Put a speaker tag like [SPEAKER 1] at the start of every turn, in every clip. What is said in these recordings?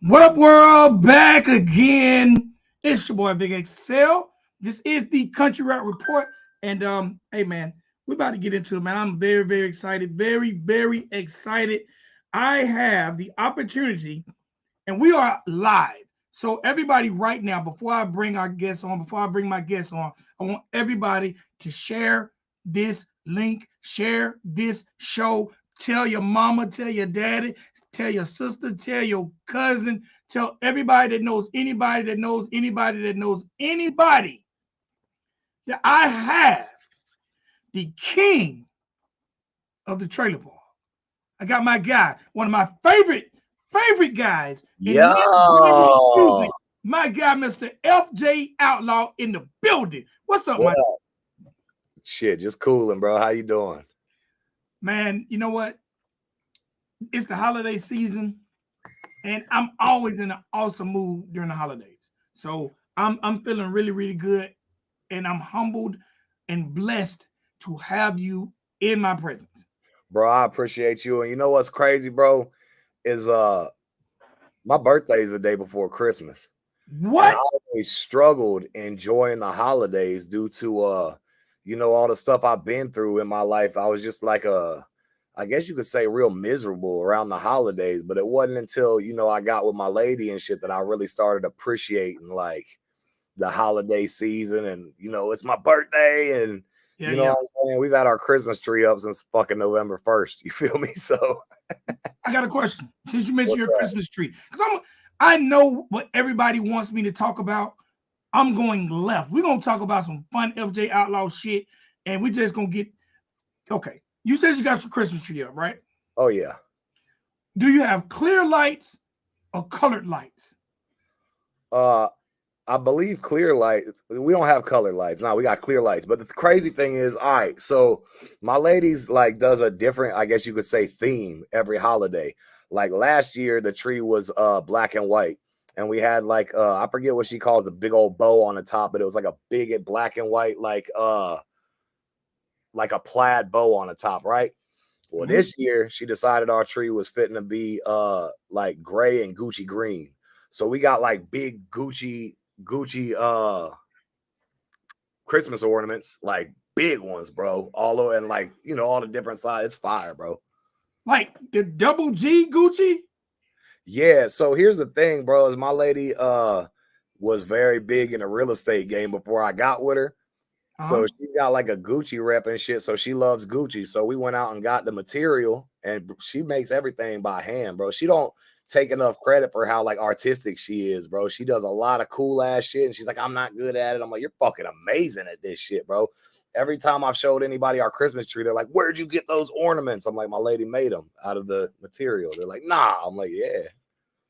[SPEAKER 1] What up, world? Back again. It's your boy Big Excel. This is the Country Rap Report. And hey man, we're about to get into it, man. I'm very, very excited. Very, very excited. I have the opportunity, and we are live. So everybody right now, before I bring my guests on, I want everybody to share this link, share this show. Tell your mama, tell your daddy, tell your sister, tell your cousin, tell everybody that knows anybody that knows anybody that knows anybody that I have the king of the trailer park. I got my guy, one of my favorite guys in this genre of music. My guy, Mr. FJ Outlaw in the building. What's up, man?
[SPEAKER 2] Shit, just cooling, bro. How you doing?
[SPEAKER 1] Man, you know what? It's the holiday season, and I'm always in an awesome mood during the holidays. So I'm feeling really, really good, and I'm humbled and blessed to have you in my presence.
[SPEAKER 2] Bro, I appreciate you. And you know what's crazy, bro? Is my birthday is the day before Christmas.
[SPEAKER 1] What?
[SPEAKER 2] And I always struggled enjoying the holidays due to you know, all the stuff I've been through in my life. I was just like I guess you could say real miserable around the holidays, but it wasn't until, you know, I got with my lady and shit that I really started appreciating like the holiday season. And, you know, it's my birthday and you know what I'm saying? We've had our Christmas tree up since fucking November 1st. You feel me? So
[SPEAKER 1] I got a question. Since you mentioned your Christmas tree, because I know what everybody wants me to talk about. I'm going left. We're gonna talk about some fun FJ Outlaw shit, and we just gonna get okay. You said you got your Christmas tree up, right?
[SPEAKER 2] Oh yeah.
[SPEAKER 1] Do you have clear lights or colored lights?
[SPEAKER 2] I believe clear lights. We don't have colored lights. No, we got clear lights. But the crazy thing is, all right, so my lady's like does a different, I guess you could say, theme every holiday. Like last year, the tree was black and white. And we had like I forget what she calls the big old bow on the top, but it was like a big black and white, like a plaid bow on the top, right? Well, this year she decided our tree was fitting to be like gray and Gucci green. So we got like big Gucci Christmas ornaments, like big ones, bro. All over, and like, you know, all the different sizes. It's fire, bro.
[SPEAKER 1] Like the double G Gucci?
[SPEAKER 2] Yeah, so here's the thing, bro, is my lady was very big in the real estate game before I got with her. So she got like a Gucci rep and shit. So she loves Gucci. So we went out and got the material, and she makes everything by hand, bro. She don't take enough credit for how like artistic she is, bro. She does a lot of cool ass shit, and she's like, I'm not good at it. I'm like, you're fucking amazing at this shit, bro. Every time I've showed anybody our Christmas tree, they're like, where'd you get those ornaments? I'm like, my lady made them out of the material. They're like, nah. I'm like, yeah.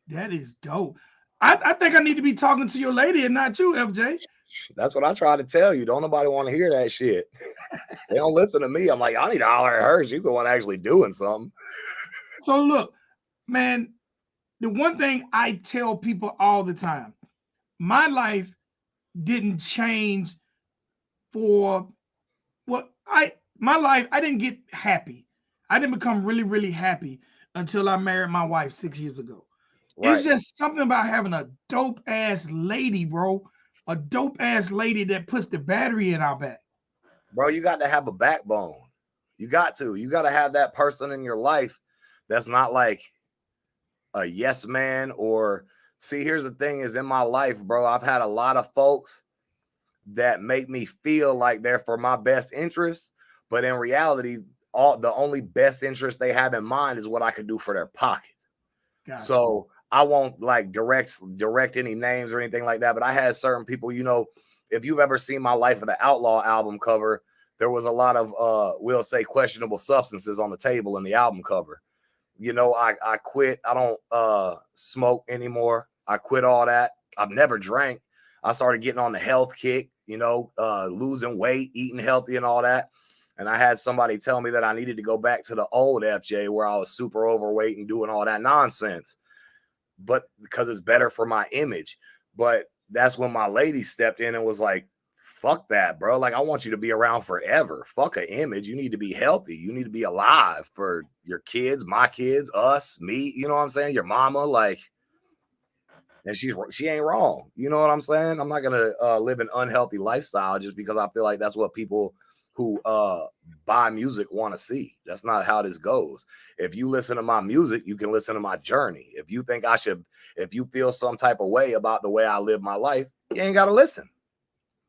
[SPEAKER 1] That is dope. I think I need to be talking to your lady and not you, FJ.
[SPEAKER 2] That's what I try to tell you. Don't nobody want to hear that shit. They don't listen to me. I'm like, I need to holler at her. She's the one actually doing something.
[SPEAKER 1] So look, man, the one thing I tell people all the time, my life didn't change for I didn't get happy. I didn't become really, really happy until I married my wife 6 years ago. Right. It's just something about having a dope ass lady, bro. A dope ass lady that puts the battery in our back.
[SPEAKER 2] Bro, you got to have a backbone. You got to have that person in your life that's not like a yes man. Or see, here's the thing is, in my life, bro, I've had a lot of folks that make me feel like they're for my best interest, but in reality, the only best interest they have in mind is what I could do for their pocket. Gotcha. So I won't like direct any names or anything like that, but I had certain people, you know, if you've ever seen my Life of the Outlaw album cover, there was a lot of we'll say questionable substances on the table in the album cover. You know, I quit. I don't smoke anymore. I quit all that. I've never drank. I started getting on the health kick, you know, losing weight, eating healthy and all that. And I had somebody tell me that I needed to go back to the old FJ where I was super overweight and doing all that nonsense, but because it's better for my image. But that's when my lady stepped in and was like, fuck that, bro. Like, I want you to be around forever. Fuck an image. You need to be healthy. You need to be alive for your kids, my kids, us, me. You know what I'm saying? Your mama, like, and she ain't wrong. You know what I'm saying? I'm not gonna live an unhealthy lifestyle just because I feel like that's what people who buy music want to see. That's not how this goes. If you listen to my music, you can listen to my journey. If you think if you feel some type of way about the way I live my life, you ain't gotta listen.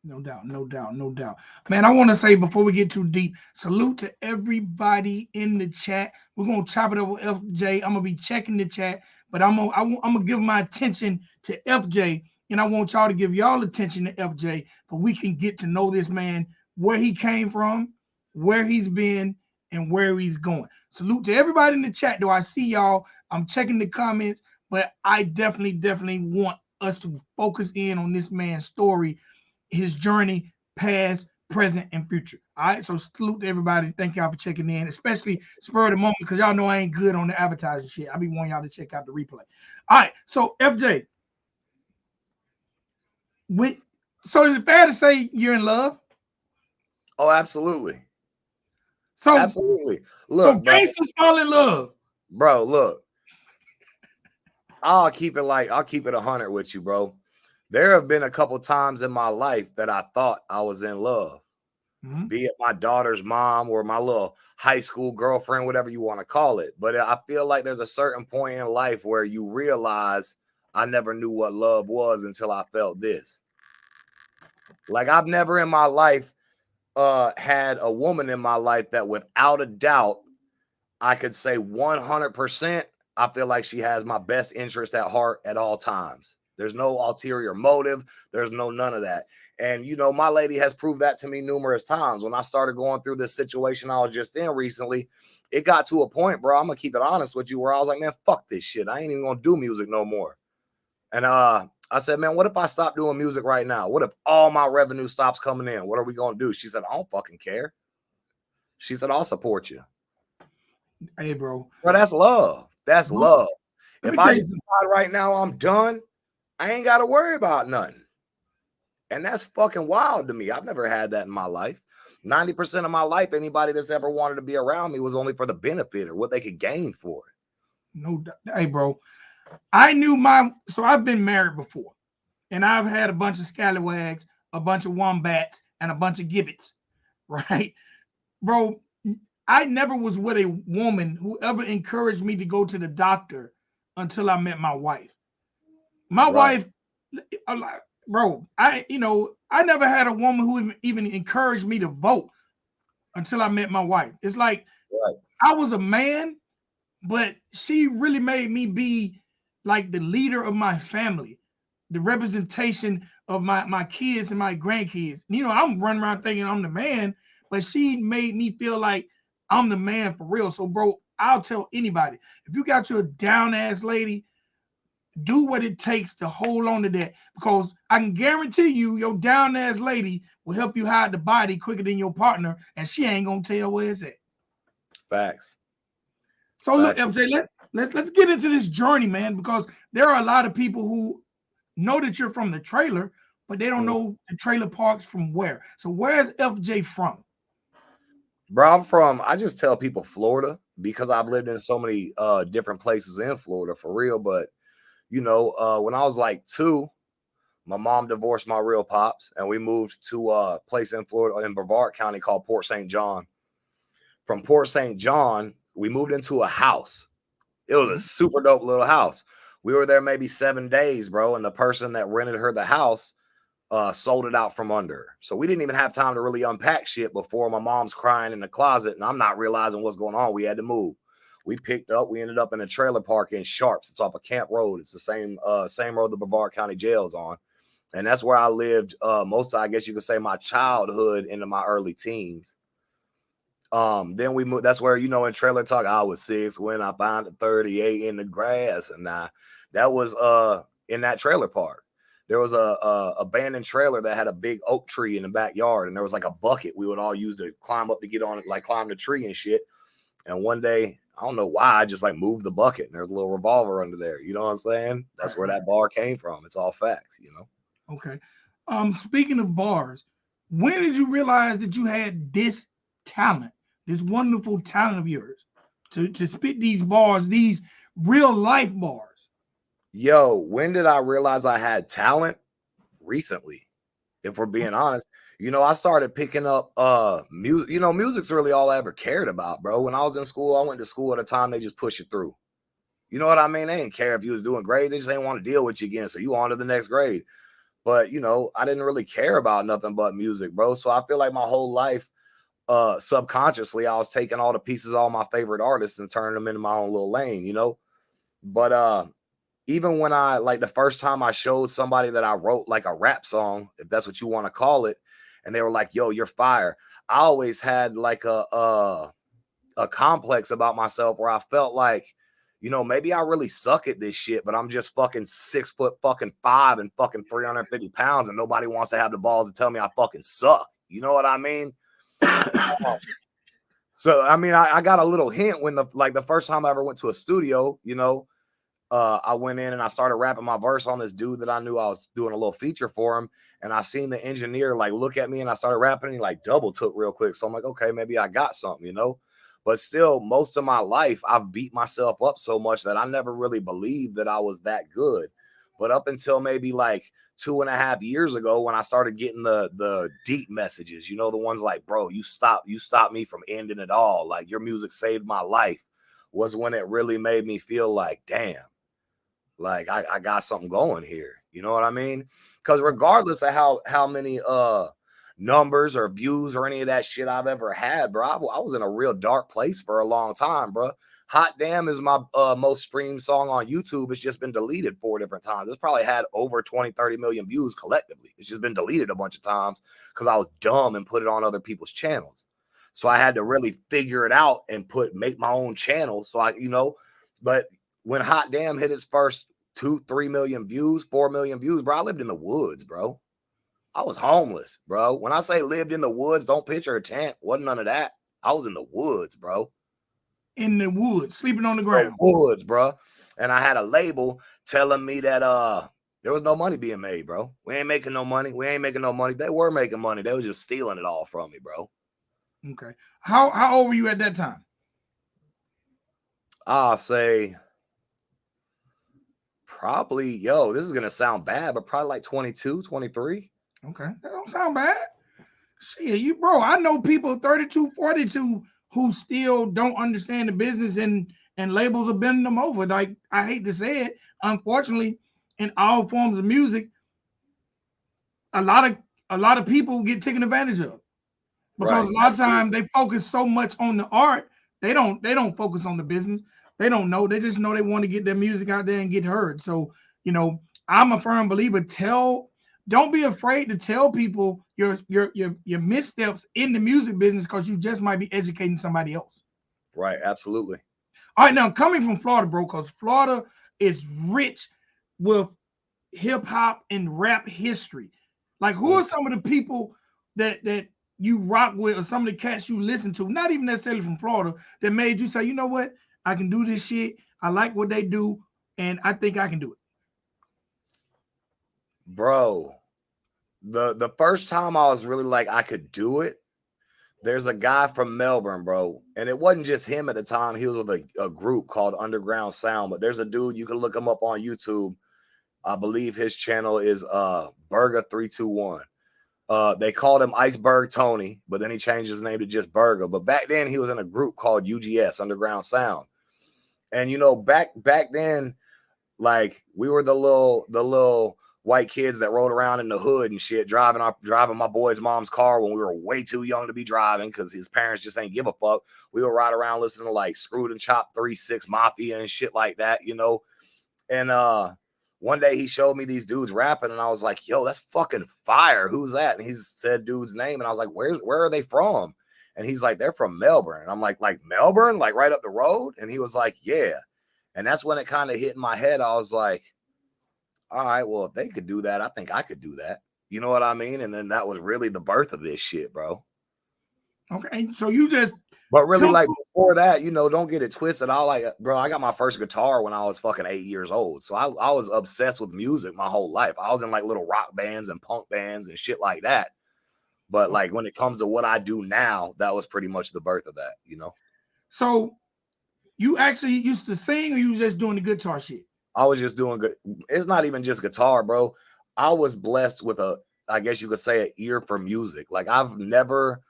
[SPEAKER 1] No doubt, no doubt, no doubt. Man, I want to say before we get too deep, salute to everybody in the chat. We're gonna chop it up with FJ. I'm gonna be checking the chat, but I'm gonna give my attention to FJ, and I want y'all to give y'all attention to FJ, but we can get to know this man, where he came from, where he's been, and where he's going. Salute to everybody in the chat. Though I see y'all, I'm checking the comments, but I definitely want us to focus in on this man's story, his journey, past, present, and future. All right. So salute to everybody. Thank y'all for checking in, especially spur of the moment, because y'all know I ain't good on the advertising shit. I be wanting y'all to check out the replay. All right. So FJ, so is it fair to say you're in love?
[SPEAKER 2] Oh, absolutely.
[SPEAKER 1] So
[SPEAKER 2] absolutely.
[SPEAKER 1] So
[SPEAKER 2] Look, bro.
[SPEAKER 1] gangsters fall in love.
[SPEAKER 2] Bro, look. I'll keep it 100 with you, bro. There have been a couple times in my life that I thought I was in love.
[SPEAKER 1] Mm-hmm.
[SPEAKER 2] Be it my daughter's mom or my little high school girlfriend, whatever you want to call it. But I feel like there's a certain point in life where you realize I never knew what love was until I felt this. Like, I've never in my life had a woman in my life that without a doubt, I could say 100%, I feel like she has my best interest at heart at all times. There's no ulterior motive. There's no none of that. And, you know, my lady has proved that to me numerous times. When I started going through this situation I was just in recently, it got to a point, bro, I'm going to keep it honest with you, where I was like, man, fuck this shit. I ain't even going to do music no more. And I said, man, what if I stop doing music right now? What if all my revenue stops coming in? What are we going to do? She said, I don't fucking care. She said, I'll support you.
[SPEAKER 1] Hey, bro.
[SPEAKER 2] Bro, that's love. That's love.
[SPEAKER 1] Let
[SPEAKER 2] If
[SPEAKER 1] me
[SPEAKER 2] I
[SPEAKER 1] tell you
[SPEAKER 2] just decide right now I'm done, I ain't got to worry about nothing. And that's fucking wild to me. I've never had that in my life. 90% of my life, anybody that's ever wanted to be around me was only for the benefit or what they could gain for it.
[SPEAKER 1] No, hey, bro. So I've been married before, and I've had a bunch of scallywags, a bunch of wombats, and a bunch of gibbets, right? Bro, I never was with a woman who ever encouraged me to go to the doctor until I met my wife. My wife, bro, I never had a woman who even encouraged me to vote until I met my wife. It's like I was a man, but she really made me be like the leader of my family, the representation of my kids and my grandkids. You know, I'm running around thinking I'm the man, but she made me feel like I'm the man for real. So, bro, I'll tell anybody, if you got your down ass lady, do what it takes to hold on to that, because I can guarantee you your down ass lady will help you hide the body quicker than your partner, and she ain't gonna tell where it's at.
[SPEAKER 2] Facts.
[SPEAKER 1] So look, FJ, let's get into this journey, man, because there are a lot of people who know that you're from the trailer, but they don't know the trailer parks from where. So where's FJ from?
[SPEAKER 2] Bro, I just tell people Florida, because I've lived in so many different places in Florida for real. But, you know, when I was like 2, my mom divorced my real pops, and we moved to a place in Florida in Brevard County called Port St. John. From Port St. John, we moved into a house. It was a super dope little house. We were there maybe 7 days, bro, and the person that rented her the house sold it out from under her. So we didn't even have time to really unpack shit before my mom's crying in the closet, and I'm not realizing what's going on. We had to move. We ended up in a trailer park in Sharps. It's off of Camp Road. It's the same road the Brevard County Jail's on. And that's where I lived most of, I guess you could say, my childhood into my early teens. Then we moved. That's where, you know, in trailer talk, I was 6 when I found a 38 in the grass. And that was in that trailer park. There was a abandoned trailer that had a big oak tree in the backyard, and there was like a bucket we would all use to climb up to get on it, like climb the tree and shit. And one day, I don't know why, I just like moved the bucket, and there's a little revolver under there. You know what I'm saying? That's where that bar came from. It's all facts, you know.
[SPEAKER 1] Okay. Speaking of bars, When did you realize that you had this talent, this wonderful talent of yours, to spit these bars, these real life bars?
[SPEAKER 2] Yo, when did I realize I had talent? Recently, if we're being honest. I started picking up music. Music's really all I ever cared about, bro. When I was in school, I went to school at a time they just push you through. You know what I mean? They didn't care if you was doing great. They just didn't want to deal with you again. So you on to the next grade. But I didn't really care about nothing but music, bro. So I feel like my whole life, subconsciously, I was taking all the pieces of all my favorite artists and turning them into my own little lane, But even when I like the first time I showed somebody that I wrote like a rap song, if that's what you want to call it, and they were like, "Yo, you're fire." I always had like a complex about myself where I felt like, maybe I really suck at this shit, but I'm just fucking 6 foot fucking 5 and fucking 350 pounds, and nobody wants to have the balls to tell me I fucking suck. You know what I mean? So I mean, I got a little hint when the first time I ever went to a studio, I went in and I started rapping my verse on this dude that I knew I was doing a little feature for him. And I seen the engineer like look at me and I started rapping and he like double took real quick. So I'm like, okay, maybe I got something. But still, most of my life, I've beat myself up so much that I never really believed that I was that good. But up until maybe like 2.5 years ago, when I started getting the deep messages, the ones like, bro, you stopped me from ending it all. Like your music saved my life, was when it really made me feel like, damn. Like I got something going here. You know what I mean? Because regardless of how many numbers or views or any of that shit I've ever had, bro, I was in a real dark place for a long time, bro. Hot Damn is my most streamed song on YouTube. It's just been deleted 4 different times. It's probably had over 20-30 million views collectively. It's just been deleted a bunch of times because I was dumb and put it on other people's channels. So I had to really figure it out and make my own channel. So but when Hot Damn hit its first 2-3 million views, 4 million views, bro, I lived in the woods, bro. I was homeless, bro. When I say lived in the woods, don't picture a tent. Wasn't none of that. I was in the woods, bro.
[SPEAKER 1] In the woods, sleeping on the
[SPEAKER 2] The
[SPEAKER 1] ground.
[SPEAKER 2] woods, bro. And I had a label telling me that there was no money being made, bro. We ain't making no money. We ain't making no money. They were making money. They were just stealing it all from me, bro.
[SPEAKER 1] Okay. How old were you at that time?
[SPEAKER 2] I'll say probably, this is gonna sound bad, but probably like 22, 23.
[SPEAKER 1] Okay. That don't sound bad. Shit, bro, I know people 32, 42 who still don't understand the business and labels are bending them over. Like, I hate to say it, unfortunately, in all forms of music, a lot of people get taken advantage of. Because
[SPEAKER 2] Right.
[SPEAKER 1] a lot of times they focus so much on the art, they don't focus on the business. They don't know. They just know they want to get their music out there and get heard. So, I'm a firm believer. Don't be afraid to tell people your missteps in the music business because you just might be educating somebody else.
[SPEAKER 2] Right. Absolutely.
[SPEAKER 1] All right, now coming from Florida, bro, because Florida is rich with hip hop and rap history. Like, who are some of the people that you rock with, or some of the cats you listen to, not even necessarily from Florida, that made you say, you know what, I can do this shit. I like what they do, and I think I can do it.
[SPEAKER 2] Bro, the first time I was really like I could do it, there's a guy from Melbourne, bro, and it wasn't just him at the time. He was with a group called Underground Sound, but there's a dude, you can look him up on YouTube. I believe his channel is Burger 321. They called him Iceberg Tony, but then he changed his name to just Burger. But back then he was in a group called UGS, Underground Sound. And back then, like, we were the little white kids that rode around in the hood and shit, driving my boy's mom's car when we were way too young to be driving because his parents just ain't give a fuck. We would ride around listening to like Screwed and Chopped 3-6 Mafia and shit like that, And one day he showed me these dudes rapping and I was like, yo, that's fucking fire. Who's that? And he said dude's name and I was like, where are they from? And he's like, they're from Melbourne. And I'm like Melbourne, like right up the road? And he was like, yeah. And that's when it kind of hit in my head. I was like, all right, well, if they could do that, I think I could do that. You know what I mean? And then that was really the birth of this shit, bro.
[SPEAKER 1] Okay, so you just
[SPEAKER 2] But really, like before that, don't get it twisted. Bro, I got my first guitar when I was fucking 8 years old. So I was obsessed with music my whole life. I was in like little rock bands and punk bands and shit like that. But like when it comes to what I do now, that was pretty much the birth of that, you know.
[SPEAKER 1] So you actually used to sing, or you was just doing the guitar shit?
[SPEAKER 2] I was just doing good. It's not even just guitar, bro. I was blessed with I guess you could say, an ear for music. Like I've never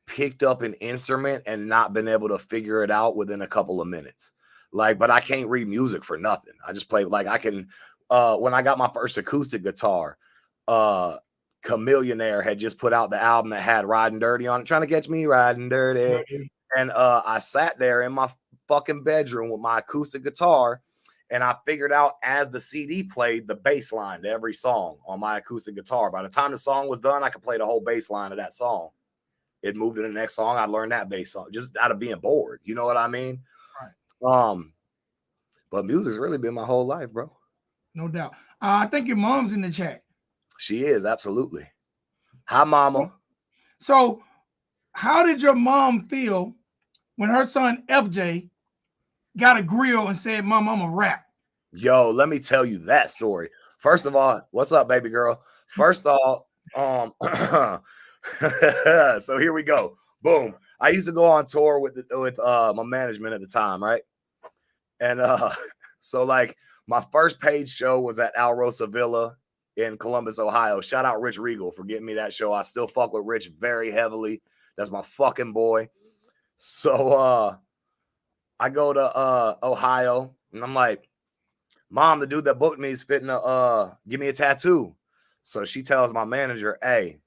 [SPEAKER 2] picked up an instrument and not been able to figure it out within a couple of minutes. Like, but I can't read music for nothing. I just play, like I can, when I got my first acoustic guitar, Chameleonaire had just put out the album that had Riding Dirty on it, trying to catch me riding dirty.
[SPEAKER 1] Right.
[SPEAKER 2] And I sat there in my fucking bedroom with my acoustic guitar, and I figured out as the CD played the bass line to every song on my acoustic guitar. By the time the song was done, I could play the whole bass line of that song. It moved to the next song. I learned that bass song just out of being bored. You know what I mean?
[SPEAKER 1] Right.
[SPEAKER 2] But music's really been my whole life, bro.
[SPEAKER 1] No doubt. I think your mom's in the chat.
[SPEAKER 2] She is, absolutely. Hi, mama.
[SPEAKER 1] So how did your mom feel when her son FJ got a grill and said, Mom, I'm a rap?
[SPEAKER 2] Yo, let me tell you that story. First of all, what's up, baby girl? First of all, so here we go. Boom. I used to go on tour with my management at the time, right? And so like my first paid show was at Alrosa Villa in Columbus, Ohio. Shout out Rich Regal for getting me that show. I still fuck with Rich very heavily. That's my fucking boy. So I go to Ohio, and I'm like, Mom, the dude that booked me is fitting to give me a tattoo. So she tells my manager, hey,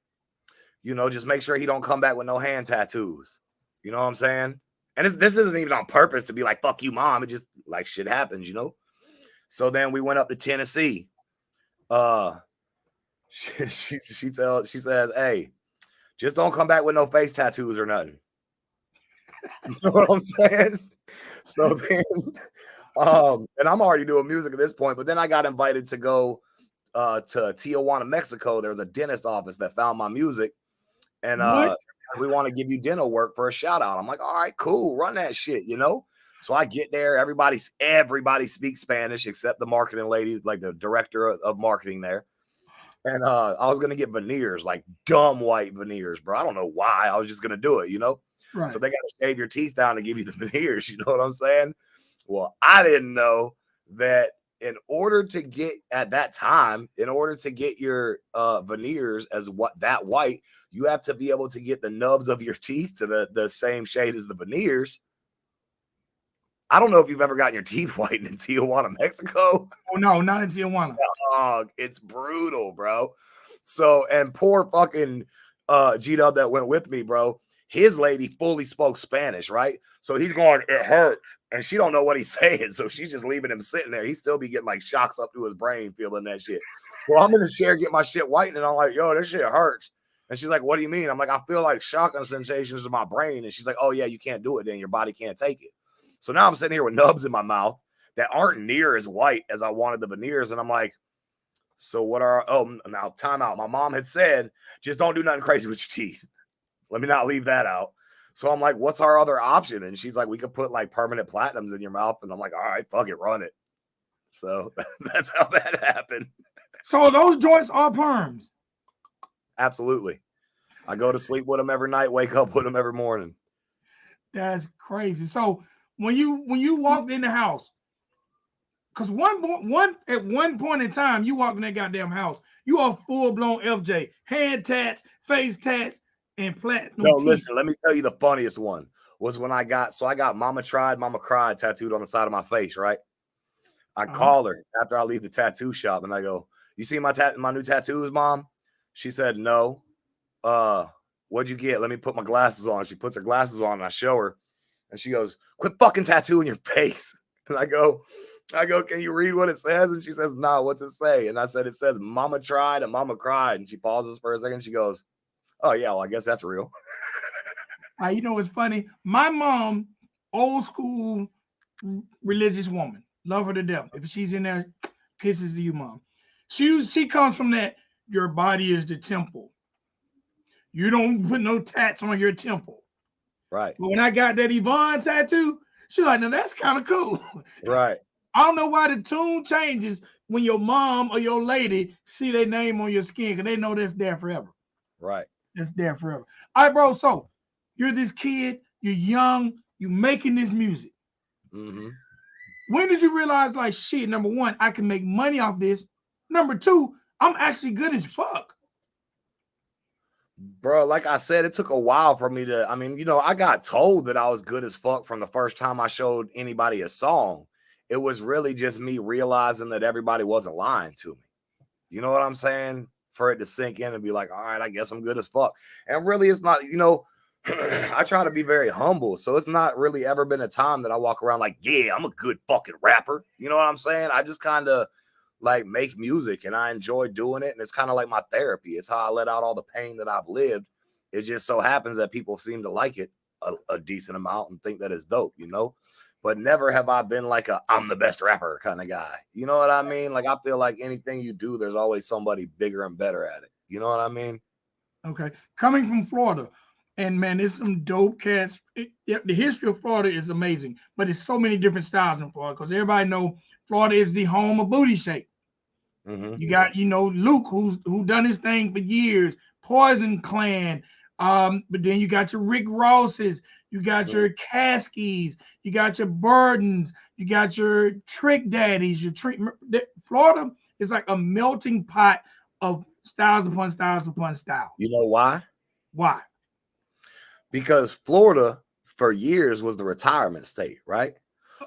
[SPEAKER 2] you know, just make sure he don't come back with no hand tattoos. You know what I'm saying? And this isn't even on purpose to be like, fuck you, Mom. It just like shit happens, you know? So then we went up to Tennessee. She says, hey, just don't come back with no face tattoos or nothing. You know what I'm saying? So then, and I'm already doing music at this point, but then I got invited to go to Tijuana, Mexico. There was a dentist office that found my music, and we want to give you dental work for a shout out. I'm like, all right, cool, run that shit, you know? So I get there, everybody speaks Spanish except the marketing lady, like the director of marketing there. And I was gonna get veneers, like dumb white veneers, bro. I don't know why. I was just gonna do it, you know?
[SPEAKER 1] Right.
[SPEAKER 2] So they got to shave your teeth down to give you the veneers, you know what I'm saying? Well, I didn't know that in order to get your veneers as that white, you have to be able to get the nubs of your teeth to the same shade as the veneers. I don't know if you've ever gotten your teeth whitened in Tijuana, Mexico.
[SPEAKER 1] Oh, no, not in Tijuana.
[SPEAKER 2] It's brutal, bro. So, and poor fucking G-Dub that went with me, bro. His lady fully spoke Spanish, right? So he's going, it hurts. And she don't know what he's saying. So she's just leaving him sitting there. He still be getting like shocks up to his brain feeling that shit. Well, I'm in the chair, get my shit whitened, and I'm like, yo, this shit hurts. And she's like, what do you mean? I'm like, I feel like shocking sensations in my brain. And she's like, oh, yeah, you can't do it then. Your body can't take it. So now I'm sitting here with nubs in my mouth that aren't near as white as I wanted the veneers. And I'm like, so what are, now time out. My mom had said, just don't do nothing crazy with your teeth. Let me not leave that out. So I'm like, what's our other option? And she's like, we could put like permanent platinums in your mouth. And I'm like, all right, fuck it, run it. So that's how that happened.
[SPEAKER 1] So those joints are perms?
[SPEAKER 2] Absolutely. I go to sleep with them every night, wake up with them every morning.
[SPEAKER 1] That's crazy. So when you walked in the house, because at one point in time, you walked in that goddamn house, you are full-blown FJ, hand tats, face tats, and platinum.
[SPEAKER 2] No, listen, let me tell you the funniest one was when I got Mama Tried, Mama Cried tattooed on the side of my face, right? I call her after I leave the tattoo shop and I go, you see my new tattoos, Mom? She said, no. What'd you get? Let me put my glasses on. She puts her glasses on and I show her and she goes, quit fucking tattooing your face. And I go, can you read what it says? And she says, nah, what's it say? And I said, it says Mama Tried and Mama Cried. And she pauses for a second. She goes, oh, yeah, well, I guess that's real.
[SPEAKER 1] You know, it's funny. My mom, old school religious woman, love her to death. If she's in there, kisses to you, Mom. She comes from that, your body is the temple. You don't put no tats on your temple.
[SPEAKER 2] Right.
[SPEAKER 1] But when I got that Yvonne tattoo, she's like, now that's kind of cool.
[SPEAKER 2] Right.
[SPEAKER 1] I don't know why the tune changes when your mom or your lady see their name on your skin because they know that's there forever.
[SPEAKER 2] Right.
[SPEAKER 1] It's there forever. All right, bro. So you're this kid, you're young, you're making this music.
[SPEAKER 2] Mm-hmm.
[SPEAKER 1] When did you realize, like, shit, number one, I can make money off this? Number two, I'm actually good as fuck.
[SPEAKER 2] Bro, like I said, it took a while for me to, I mean, I got told that I was good as fuck from the first time I showed anybody a song. It was really just me realizing that everybody wasn't lying to me. You know what I'm saying? For it to sink in and be like, all right, I guess I'm good as fuck. And really, it's not, I try to be very humble. So it's not really ever been a time that I walk around like, yeah, I'm a good fucking rapper. You know what I'm saying? I just kind of like make music and I enjoy doing it. And it's kind of like my therapy. It's how I let out all the pain that I've lived. It just so happens that people seem to like it a decent amount and think that it's dope, But never have I been like I'm the best rapper kind of guy. You know what I mean? Like I feel like anything you do, there's always somebody bigger and better at it. You know what I mean?
[SPEAKER 1] Okay. Coming from Florida, and man, there's some dope cats. The history of Florida is amazing, but it's so many different styles in Florida because everybody know Florida is the home of booty shake.
[SPEAKER 2] Mm-hmm.
[SPEAKER 1] You got, Luke, who done his thing for years, Poison Clan. But then you got your Rick Rosses, you got your Caskies, you got your Burdens, you got your Trick Daddies, your Trick. Florida is like a melting pot of styles upon styles upon styles.
[SPEAKER 2] You know why?
[SPEAKER 1] Why?
[SPEAKER 2] Because Florida for years was the retirement state, right?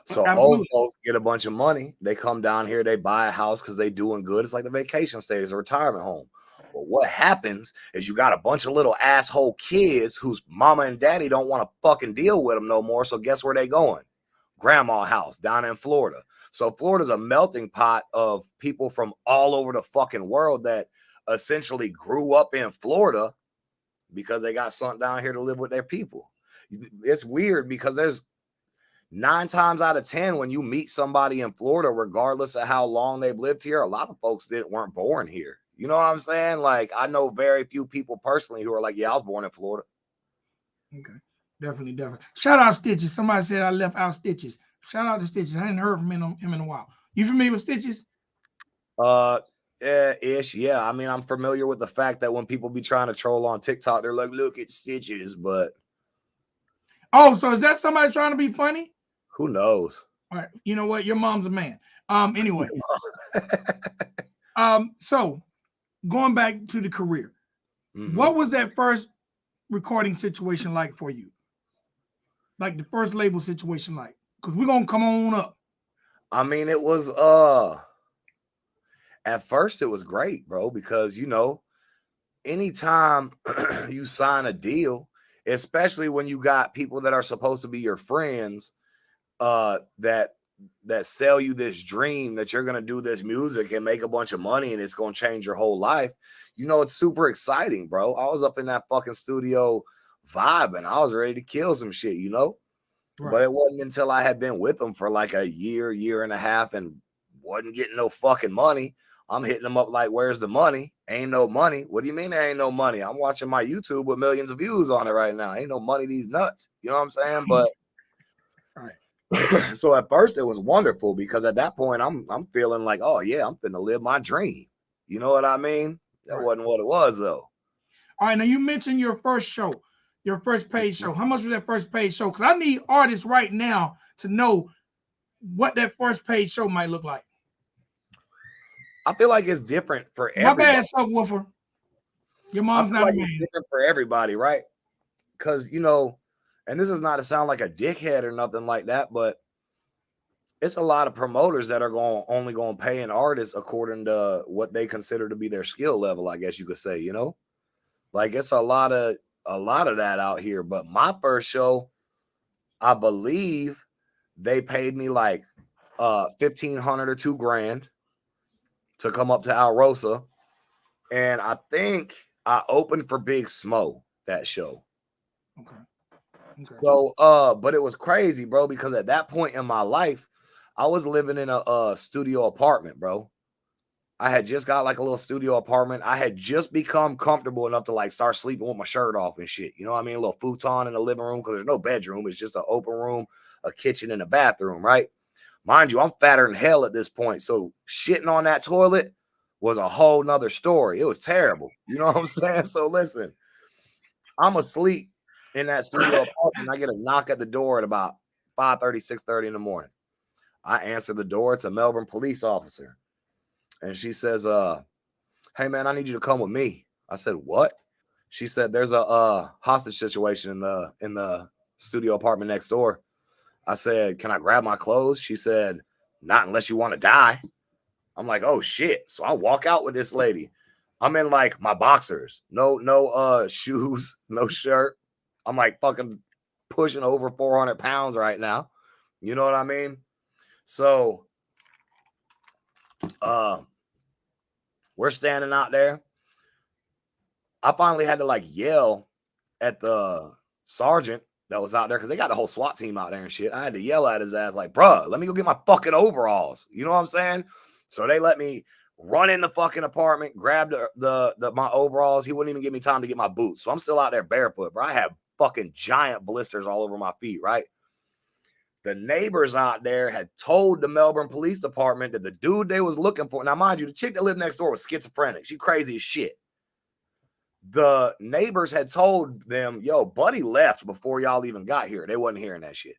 [SPEAKER 2] So old
[SPEAKER 1] Absolutely.
[SPEAKER 2] folks get a bunch of money. They come down here, they buy a house because they doing good. It's like the vacation state, it's a retirement home. But what happens is you got a bunch of little asshole kids whose mama and daddy don't want to fucking deal with them no more. So guess where they going? Grandma house down in Florida. So Florida's a melting pot of people from all over the fucking world that essentially grew up in Florida because they got something down here to live with their people. It's weird because there's 9 times out of 10 when you meet somebody in Florida, regardless of how long they've lived here, a lot of folks weren't born here. You know what I'm saying? Like I know very few people personally who are like, yeah, I was born in Florida.
[SPEAKER 1] Okay. Definitely. Shout out Stitches. Somebody said I left out Stitches. Shout out to Stitches. I hadn't heard from him in a while. You familiar with Stitches?
[SPEAKER 2] Ish. Yeah. I mean, I'm familiar with the fact that when people be trying to troll on TikTok, they're like, look at Stitches, but
[SPEAKER 1] oh, so is that somebody trying to be funny?
[SPEAKER 2] Who knows?
[SPEAKER 1] All right. You know what? Your mom's a man. Anyway. So going back to the career, what was that first recording situation like for you? Like the first label situation like? Because we're gonna come on up.
[SPEAKER 2] I mean, it was at first it was great, bro, because anytime you sign a deal, especially when you got people that are supposed to be your friends, that sell you this dream that you're gonna do this music and make a bunch of money and it's gonna change your whole life. It's super exciting, bro. I was up in that fucking studio vibing. I was ready to kill some shit, Right. But it wasn't until I had been with them for like a year and a half and wasn't getting no fucking money. I'm hitting them up like, where's the money? Ain't no money. What do you mean there ain't no money? I'm watching my YouTube with millions of views on it right now. Ain't no money, these nuts. You know what I'm saying? But right. So at first it was wonderful because at that point I'm feeling like, oh yeah, I'm finna live my dream. You know what I mean? That wasn't what it was though.
[SPEAKER 1] All right, now you mentioned your first show, your first paid show. How much was that first paid show? Because I need artists right now to know what that first paid show might look like.
[SPEAKER 2] I feel like it's different for everybody.
[SPEAKER 1] My bad, subwoofer. Your mom's not
[SPEAKER 2] like it's different for everybody, right? Because and this is not to sound like a dickhead or nothing like that, but it's a lot of promoters that are only going to pay an artist according to what they consider to be their skill level, I guess you could say, like it's a lot of that out here. But my first show, I believe they paid me like $1,500 or $2,000 to come up to Alrosa, and I think I opened for Big Smo that show. Okay. So, but it was crazy, bro, because at that point in my life, I was living in a studio apartment, bro. I had just got like a little studio apartment. I had just become comfortable enough to like start sleeping with my shirt off and shit. You know what I mean? A little futon in the living room because there's no bedroom. It's just an open room, a kitchen, and a bathroom, right? Mind you, I'm fatter than hell at this point. So shitting on that toilet was a whole nother story. It was terrible. You know what I'm saying? So listen, I'm asleep in that studio apartment. I get a knock at the door at about 5:30, 6:30 in the morning. I answer the door. It's a Melbourne police officer. And she says, hey man, I need you to come with me. I said, what? She said, there's a hostage situation in the studio apartment next door. I said, can I grab my clothes? She said, not unless you want to die. I'm like, oh shit. So I walk out with this lady. I'm in like my boxers, no shoes, no shirt. I'm like fucking pushing over 400 pounds right now. You know what I mean? So we're standing out there. I finally had to like yell at the sergeant that was out there because they got the whole SWAT team out there and shit. I had to yell at his ass like, bruh, let me go get my fucking overalls. You know what I'm saying? So they let me run in the fucking apartment, grab my overalls. He wouldn't even give me time to get my boots. So I'm still out there barefoot, bro. I have fucking giant blisters all over my feet, right? The neighbors out there had told the Melbourne Police Department that the dude they was looking for. Now, mind you, the chick that lived next door was schizophrenic. She crazy as shit. The neighbors had told them, yo, buddy left before y'all even got here. They wasn't hearing that shit.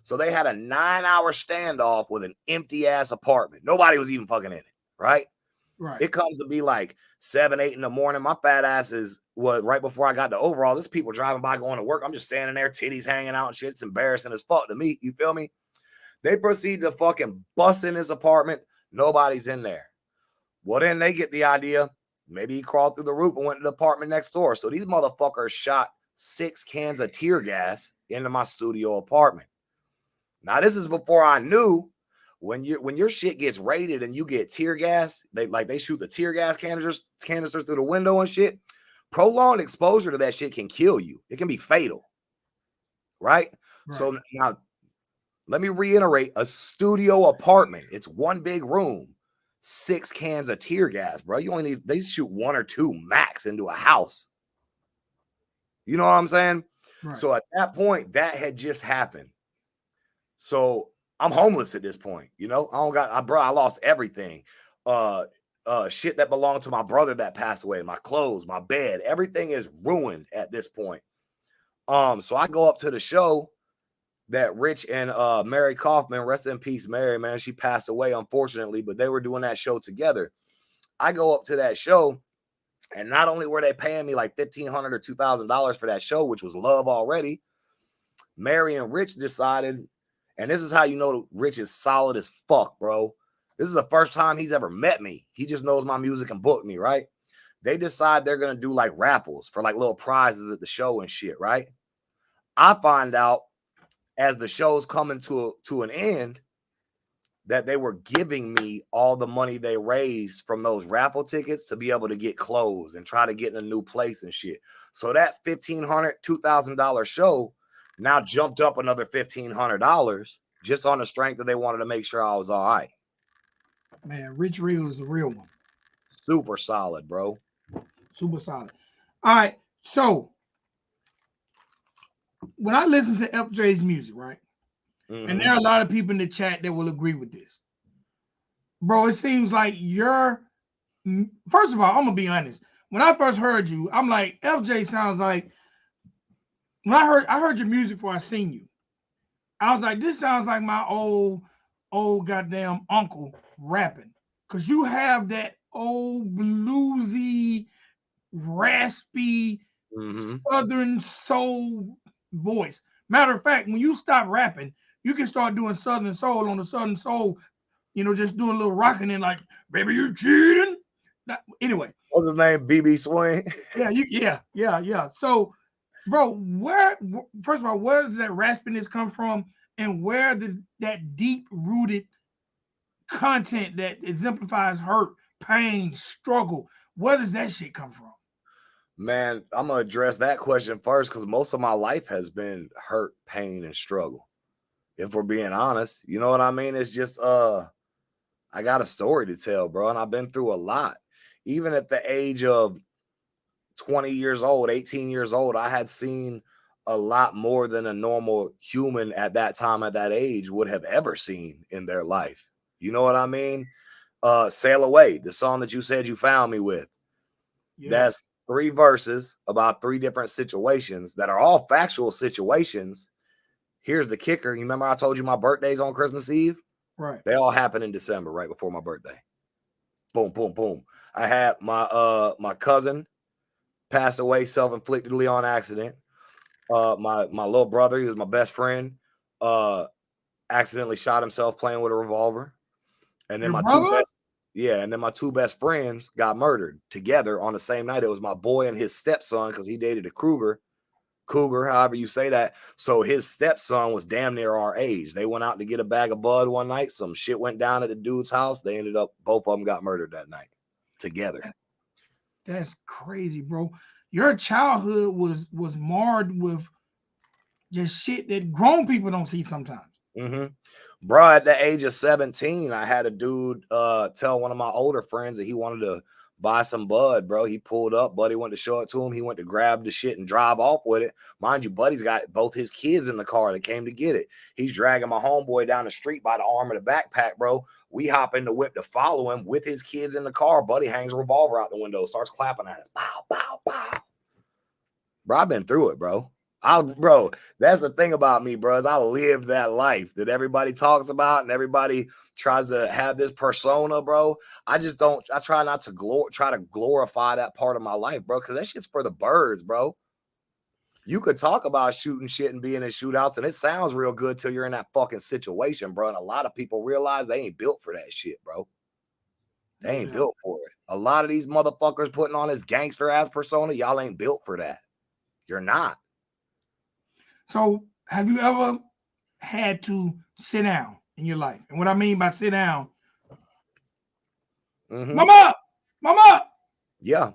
[SPEAKER 2] So they had a 9-hour standoff with an empty ass apartment. Nobody was even fucking in it, right?
[SPEAKER 1] Right.
[SPEAKER 2] It comes to be like 7, 8 in the morning. My fat ass is right before I got the overall. There's people driving by going to work. I'm just standing there, titties hanging out and shit. It's embarrassing as fuck to me. You feel me? They proceed to fucking bust in his apartment. Nobody's in there. Well, then they get the idea. Maybe he crawled through the roof and went to the apartment next door. So these motherfuckers shot 6 cans of tear gas into my studio apartment. Now, this is before I knew when your shit gets raided and you get tear gas, they shoot the tear gas canisters through the window and shit. Prolonged exposure to that shit can kill you. It can be fatal. Right? So now let me reiterate, a studio apartment. It's one big room. 6 cans of tear gas, bro. You only they shoot 1 or 2 max into a house. You know what I'm saying? Right. So at that point, that had just happened. So I'm homeless at this point. You know, I lost everything. Shit that belonged to my brother that passed away, my clothes, my bed, everything is ruined at this point. So I go up to the show that Rich and Mary Kaufman, rest in peace, Mary, man, she passed away, unfortunately, but they were doing that show together. I go up to that show, and not only were they paying me like $1,500 or $2,000 for that show, which was love already, Mary and Rich decided, and this is how you know Rich is solid as fuck, bro. This is the first time he's ever met me. He just knows my music and booked me, right? They decide they're going to do like raffles for like little prizes at the show and shit, right? I find out as the show's coming to an end, that they were giving me all the money they raised from those raffle tickets to be able to get clothes and try to get in a new place and shit. So that $1,500, $2,000 show now jumped up another $1,500 just on the strength that they wanted to make sure I was all right.
[SPEAKER 1] Man, Rich Real is a real one.
[SPEAKER 2] Super solid, bro.
[SPEAKER 1] Super solid. All right, so when I listen to FJ's music, right? Mm-hmm. And there are a lot of people in the chat that will agree with this. Bro, it seems like first of all, I'm gonna be honest. When I first heard you, I'm like, FJ sounds like, when I heard your music before I seen you, I was like, this sounds like my old goddamn uncle rapping. Cause you have that old bluesy, raspy, Southern soul voice. Matter of fact, when you stop rapping, you can start doing Southern soul on the Southern soul, you know, just doing a little rocking and like, baby, you cheating. Anyway.
[SPEAKER 2] What's his name? BB Swing?
[SPEAKER 1] Yeah. So, bro, first of all, where does that raspiness come from? And where does that deep-rooted content that exemplifies hurt, pain, struggle, where does that shit come from?
[SPEAKER 2] Man, I'm going to address that question first because most of my life has been hurt, pain, and struggle. If we're being honest, you know what I mean? It's just, I got a story to tell, bro. And I've been through a lot. Even at the age of 20 years old, 18 years old, I had seen a lot more than a normal human at that time, at that age would have ever seen in their life. You know what I mean? Sail Away, the song that you said you found me with. Yes. 3 verses about 3 different situations that are all factual situations. Here's the kicker. You remember I told you my birthday's on Christmas Eve?
[SPEAKER 1] Right.
[SPEAKER 2] They all happened in December, right before my birthday. Boom, boom, boom. I had my cousin passed away self-inflictedly on accident. My little brother, he was my best friend, accidentally shot himself playing with a revolver. And then
[SPEAKER 1] Your brother?
[SPEAKER 2] and then my 2 best friends got murdered together on the same night. It was my boy and his stepson, because he dated a cougar, however you say that. So his stepson was damn near our age. They went out to get a bag of bud one night. Some shit went down at the dude's house. They ended up, both of them got murdered that night together.
[SPEAKER 1] That's crazy, bro. Your childhood was marred with just shit that grown people don't see sometimes.
[SPEAKER 2] Bro, at the age of 17, I had a dude tell one of my older friends that he wanted to buy some bud, bro. He pulled up, buddy went to show it to him. He went to grab the shit and drive off with it. Mind you, buddy's got both his kids in the car that came to get it. He's dragging my homeboy down the street by the arm of the backpack, bro. We hop in the whip to follow him with his kids in the car. Buddy hangs a revolver out the window, starts clapping at it. Pow, pow, pow. Bro, I've been through it, bro. Bro, that's the thing about me, bro, is I lived that life that everybody talks about and everybody tries to have this persona, bro. I try not to glorify that part of my life, bro, because that shit's for the birds, bro. You could talk about shooting shit and being in shootouts, and it sounds real good till you're in that fucking situation, bro. And a lot of people realize they ain't built for that shit, bro. They ain't built for it. A lot of these motherfuckers putting on this gangster ass persona, y'all ain't built for that. You're not.
[SPEAKER 1] So, have you ever had to sit down in your life? And what I mean by sit down, mama,
[SPEAKER 2] yeah,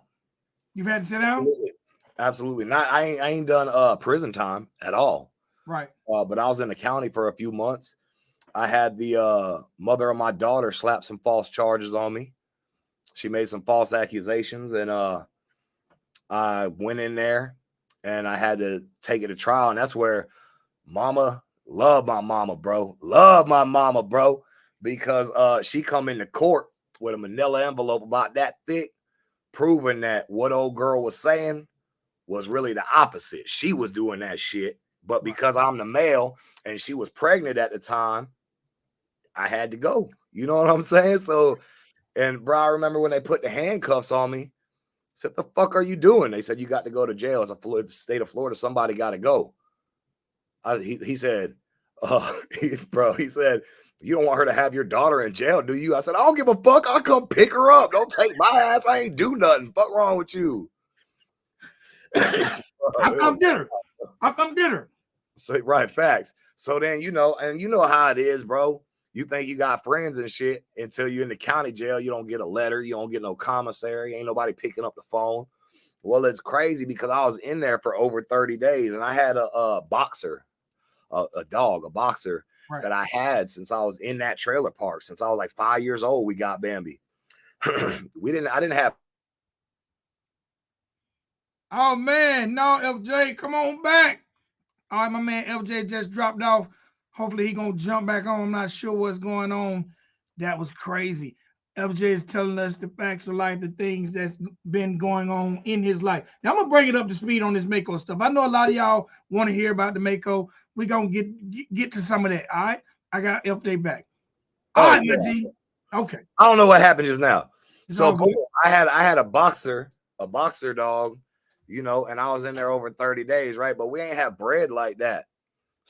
[SPEAKER 1] you've had to sit down.
[SPEAKER 2] Absolutely not. I ain't done prison time at all.
[SPEAKER 1] Right.
[SPEAKER 2] But I was in the county for a few months. I had the mother of my daughter slap some false charges on me. She made some false accusations, and I went in there and I had to take it to trial. And that's where mama, love my mama, bro. Love my mama, bro. Because she come into court with a manila envelope about that thick, proving that what old girl was saying was really the opposite. She was doing that shit. But because I'm the male and she was pregnant at the time, I had to go. You know what I'm saying? So, and bro, I remember when they put the handcuffs on me, I said, the fuck are you doing? They said, you got to go to jail. It's a state of Florida. Somebody got to go. He said, he said, you don't want her to have your daughter in jail, do you? I said, I don't give a fuck. I'll come pick her up. Don't take my ass. I ain't do nothing. Fuck wrong with you?
[SPEAKER 1] I'll come get her.
[SPEAKER 2] So, right, facts. So then, you know how it is, bro. You think you got friends and shit until you're in the county jail. You don't get a letter. You don't get no commissary. Ain't nobody picking up the phone. Well, it's crazy because I was in there for over 30 days and I had a boxer, a boxer that I had since I was in that trailer park. Since I was like 5 years old, we got Bambi. I didn't have.
[SPEAKER 1] Oh man, no, FJ, come on back. All right, my man FJ just dropped off. Hopefully he gonna jump back on. I'm not sure what's going on. That was crazy. FJ is telling us the facts of life, the things that's been going on in his life. Now I'm gonna bring it up to speed on this Mako stuff. I know a lot of y'all want to hear about the Mako. We gonna get to some of that. All right, I got FJ back. All right, my G. Okay.
[SPEAKER 2] I don't know what happened just now. So I had a boxer dog, you know, and I was in there over 30 days, right? But we ain't have bread like that.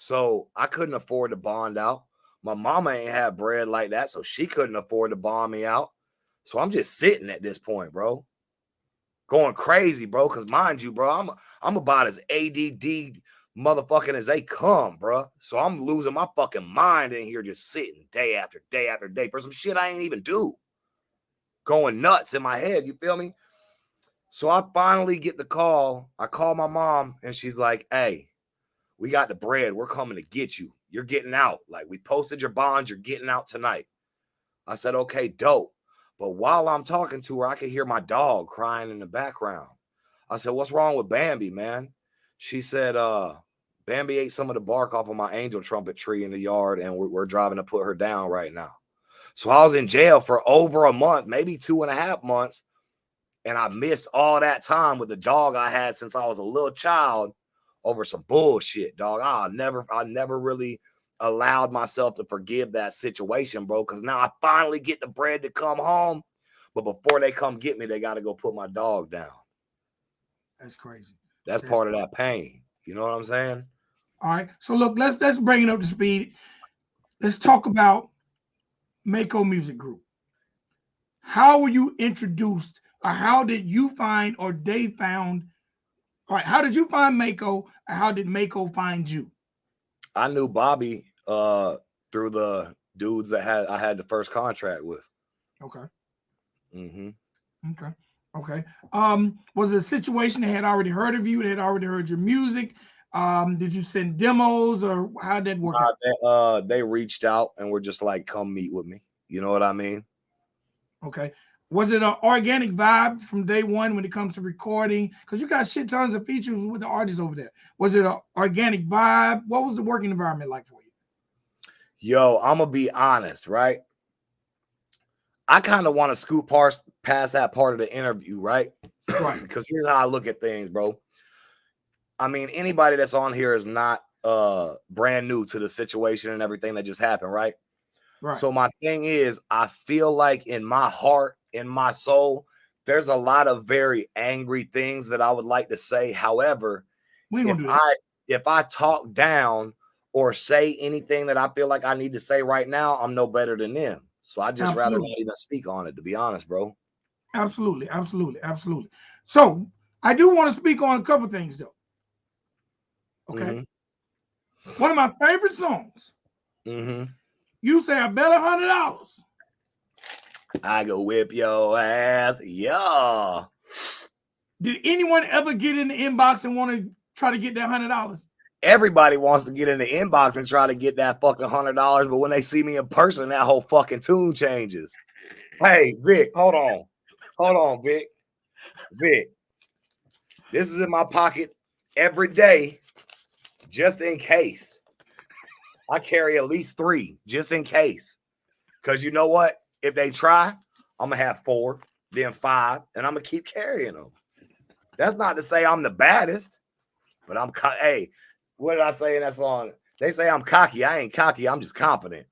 [SPEAKER 2] So I couldn't afford to bond out. My mama ain't have bread like that, so she couldn't afford to bond me out. So I'm just sitting at this point, bro. Going crazy, bro. Because mind you, bro, I'm about as ADD motherfucking as they come, bro. So I'm losing my fucking mind in here just sitting day after day after day for some shit I ain't even do. Going nuts in my head, you feel me? So I finally get the call. I call my mom and she's like, hey, we got the bread. We're coming to get you. You're getting out. Like, we posted your bond. You're getting out tonight. I said, okay, dope. But while I'm talking to her, I could hear my dog crying in the background. I said, what's wrong with Bambi, man? She said, Bambi ate some of the bark off of my angel trumpet tree in the yard, and we're driving to put her down right now. So I was in jail for over a month, maybe 2.5 months, And I missed all that time with the dog I had since I was a little child over some bullshit, dog. I never really allowed myself to forgive that situation, bro, because now I finally get the bread to come home. But before they come get me, they got to go put my dog down.
[SPEAKER 1] That's crazy.
[SPEAKER 2] That's part of that pain. You know what I'm saying?
[SPEAKER 1] All right. So look, let's bring it up to speed. Let's talk about Mako Music Group. How were you introduced, or how did you find, or they found? All right. How did you find Mako, or how did Mako find you?
[SPEAKER 2] I knew Bobby through the dudes that I had the first contract with.
[SPEAKER 1] Okay.
[SPEAKER 2] Mm-hmm.
[SPEAKER 1] Okay. Was it a situation they had already heard of you? They had already heard your music? Did you send demos, or how did that work out?
[SPEAKER 2] They reached out and were just like, come meet with me. You know what I mean?
[SPEAKER 1] Okay. Was it an organic vibe from day one when it comes to recording? Because you got shit tons of features with the artists over there. Was it an organic vibe? What was the working environment like for you?
[SPEAKER 2] Yo, I'm going to be honest, right? I kind of want to scoot past that part of the interview, right?
[SPEAKER 1] Right.
[SPEAKER 2] Because here's how I look at things, bro. I mean, anybody that's on here is not brand new to the situation and everything that just happened, right?
[SPEAKER 1] Right.
[SPEAKER 2] So my thing is, I feel like in my heart, in my soul, there's a lot of very angry things that I would like to say. However, if I talk down or say anything that I feel like I need to say right now, I'm no better than them. So I just rather not even speak on it, to be honest, bro.
[SPEAKER 1] Absolutely. So I do want to speak on a couple things, though. Okay. Mm-hmm. One of my favorite songs. Mm-hmm. You say, I bet $100.
[SPEAKER 2] I go whip your ass. Yeah.
[SPEAKER 1] Did anyone ever get in the inbox and want to try to get that $100?
[SPEAKER 2] Everybody wants to get in the inbox and try to get that fucking $100, but when they see me in person, that whole fucking tune changes. Hey, Vic, hold on, Vic. Vic, this is in my pocket every day, just in case. I carry at least 3, just in case. Because you know what? If they try, I'm going to have 4, then 5, and I'm going to keep carrying them. That's not to say I'm the baddest, but hey, what did I say in that song? They say I'm cocky. I ain't cocky. I'm just confident.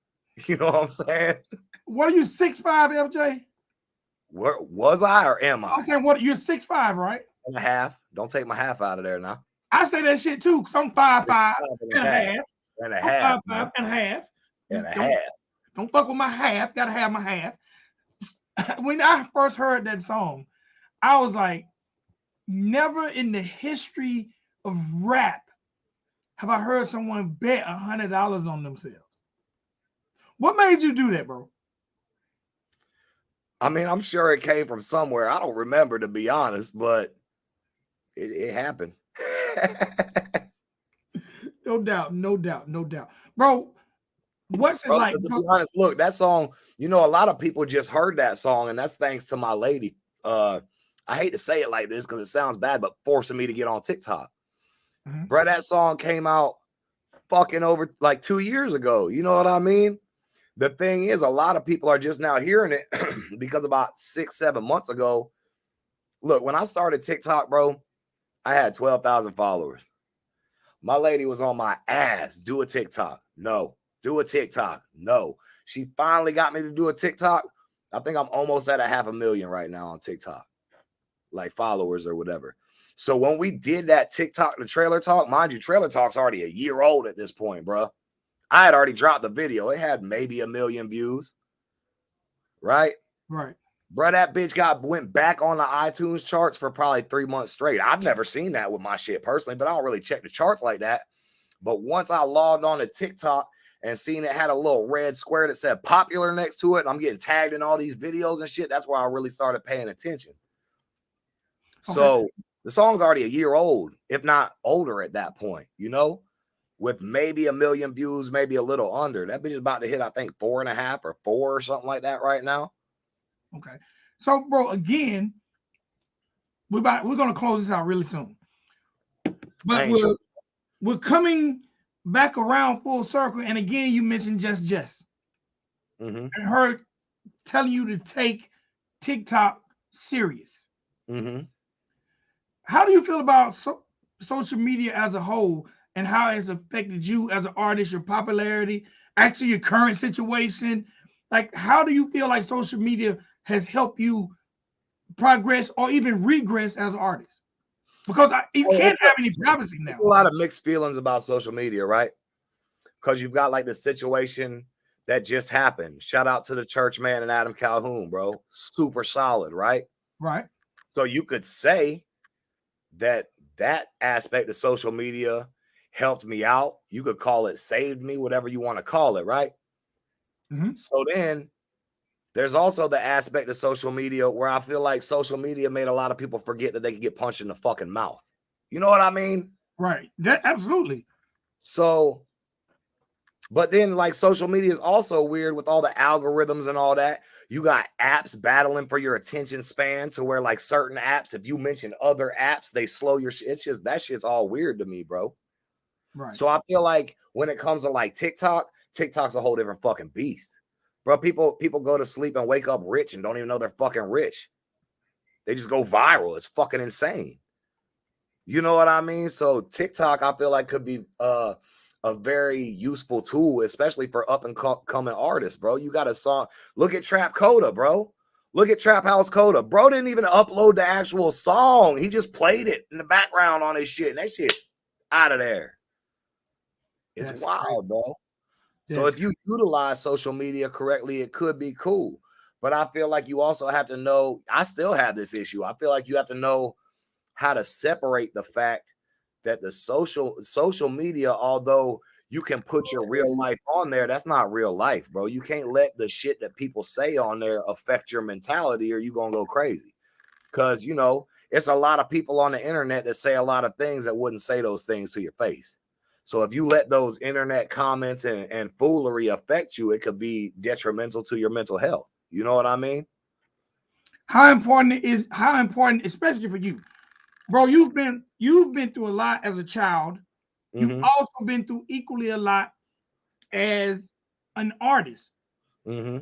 [SPEAKER 2] You know what I'm saying?
[SPEAKER 1] What are you, 6'5", FJ?
[SPEAKER 2] Where was I or am I?
[SPEAKER 1] I'm saying, what, you're 6'5", right?
[SPEAKER 2] And a half. Don't take my half out of there now.
[SPEAKER 1] I say that shit too, because I'm 5'5" and a half.
[SPEAKER 2] And a half.
[SPEAKER 1] 5'5" and a half.
[SPEAKER 2] And a half.
[SPEAKER 1] Don't fuck with my half. Gotta have my half. When I first heard that song, I was like, never in the history of rap have I heard someone bet $100 on themselves. What made you do that, bro?
[SPEAKER 2] I mean, I'm sure it came from somewhere. I don't remember, to be honest, but it happened.
[SPEAKER 1] No doubt. Bro, what's it like?
[SPEAKER 2] To be honest, look, that song, you know, a lot of people just heard that song, and that's thanks to my lady. I hate to say it like this because it sounds bad, but forcing me to get on TikTok. Mm-hmm. Bro, that song came out fucking over like 2 years ago. You know what I mean? The thing is, a lot of people are just now hearing it because about 6-7 months ago, look, when I started TikTok, bro, I had 12,000 followers. My lady was on my ass. Do a TikTok. No. Do a TikTok. No. She finally got me to do a TikTok. I think I'm almost at 500,000 right now on TikTok, like followers or whatever. So when we did that TikTok, the trailer talk, mind you, trailer talk's already a year old at this point, bro. I had already dropped the video. It had maybe 1 million views. Right?
[SPEAKER 1] Right.
[SPEAKER 2] Bro, that bitch went back on the iTunes charts for probably 3 months straight. I've never seen that with my shit personally, but I don't really check the charts like that. But once I logged on to TikTok and seen it had a little red square that said popular next to it, and I'm getting tagged in all these videos and shit, that's where I really started paying attention. Okay. So the song's already a year old, if not older at that point, you know? With maybe 1 million views, maybe a little under. That bitch is about to hit, I think, 4.5 or 4 or something like that right now.
[SPEAKER 1] Okay. So, bro, again, we're going to close this out really soon. But we're coming back around full circle. And again, you mentioned Just. Mm-hmm. And her telling you to take TikTok serious.
[SPEAKER 2] Mm-hmm.
[SPEAKER 1] How do you feel about social media as a whole and how it's affected you as an artist, your popularity, actually your current situation? Like, how do you feel like social media has helped you progress or even regress as an artist? Because you can't have any privacy
[SPEAKER 2] It's
[SPEAKER 1] now.
[SPEAKER 2] a lot of mixed feelings about social media, right? Because you've got like the situation that just happened. Shout out to the church man and Adam Calhoun, bro. Super solid, right?
[SPEAKER 1] Right.
[SPEAKER 2] So you could say that that aspect of social media helped me out. You could call it saved me, whatever you want to call it, right?
[SPEAKER 1] Mm-hmm.
[SPEAKER 2] So then there's also the aspect of social media where I feel like social media made a lot of people forget that they could get punched in the fucking mouth. You know what I mean?
[SPEAKER 1] Right. That absolutely.
[SPEAKER 2] So, but then like social media is also weird with all the algorithms and all that. You got apps battling for your attention span to where like certain apps, if you mention other apps, they slow your shit. It's just that shit's all weird to me, bro.
[SPEAKER 1] Right.
[SPEAKER 2] So I feel like when it comes to like TikTok, TikTok's a whole different fucking beast. Bro, people go to sleep and wake up rich and don't even know they're fucking rich. They just go viral. It's fucking insane. You know what I mean? So TikTok, I feel like could be a very useful tool, especially for up and coming artists, bro. You got a song. Look at Trap Coda, bro. Look at Trap House Coda. Bro didn't even upload the actual song. He just played it in the background on his shit. And that shit out of there. It's
[SPEAKER 1] That's crazy.
[SPEAKER 2] wild, bro. So
[SPEAKER 1] That's
[SPEAKER 2] if you utilize social media correctly, it could be cool. But I feel like you also have to know, I still have this issue. I feel like you have to know how to separate the fact that the social media, although you can put your real life on there, that's not real life, bro. You can't let the shit that people say on there affect your mentality or you're gonna go crazy. Because you know, it's a lot of people on the internet that say a lot of things that wouldn't say those things to your face. So if you let those internet comments and foolery affect you, it could be detrimental to your mental health. You know what I mean?
[SPEAKER 1] how important especially for you, bro. You've been through a lot as a child. You've
[SPEAKER 2] Mm-hmm.
[SPEAKER 1] also been through equally a lot as an artist.
[SPEAKER 2] Mm-hmm.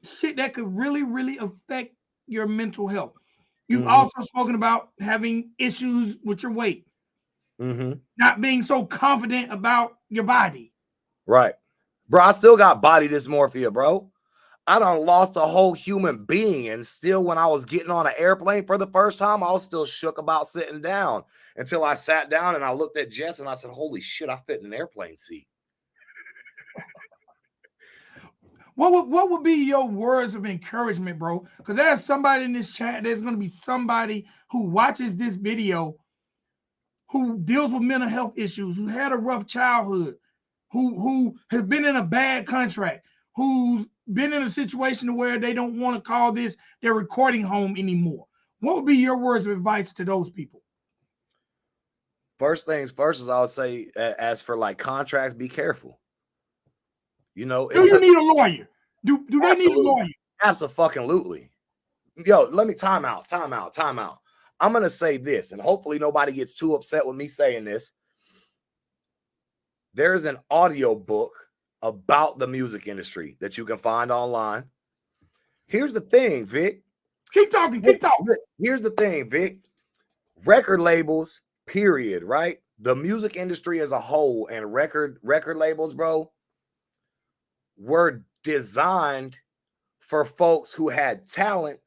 [SPEAKER 1] Shit that could really, really affect your mental health. You've
[SPEAKER 2] Mm-hmm.
[SPEAKER 1] also spoken about having issues with your weight,
[SPEAKER 2] Mm-hmm.
[SPEAKER 1] not being so confident about your body.
[SPEAKER 2] Right. Bro, I still got body dysmorphia, bro. I done lost a whole human being. And still, when I was getting on an airplane for the first time, I was still shook about sitting down until I sat down and I looked at Jess and I said, holy shit, I fit in an airplane seat.
[SPEAKER 1] What would be your words of encouragement, bro? Because there's somebody in this chat, there's going to be somebody who watches this video who deals with mental health issues, who had a rough childhood, who has been in a bad contract, who's been in a situation where they don't want to call this their recording home anymore. What would be your words of advice to those people?
[SPEAKER 2] First things first is I would say, as for like contracts, be careful. You know,
[SPEAKER 1] Do you need a lawyer? Do they need a
[SPEAKER 2] absolutely,
[SPEAKER 1] lawyer?
[SPEAKER 2] absolutely. Yo, let me time out. I'm going to say this, and hopefully nobody gets too upset with me saying this. There's an audio book about the music industry that you can find online. Here's the thing, Vic.
[SPEAKER 1] Keep talking, keep talking.
[SPEAKER 2] Here's the thing, Vic. Record labels, period, right? The music industry as a whole and record labels, bro, were designed for folks who had talent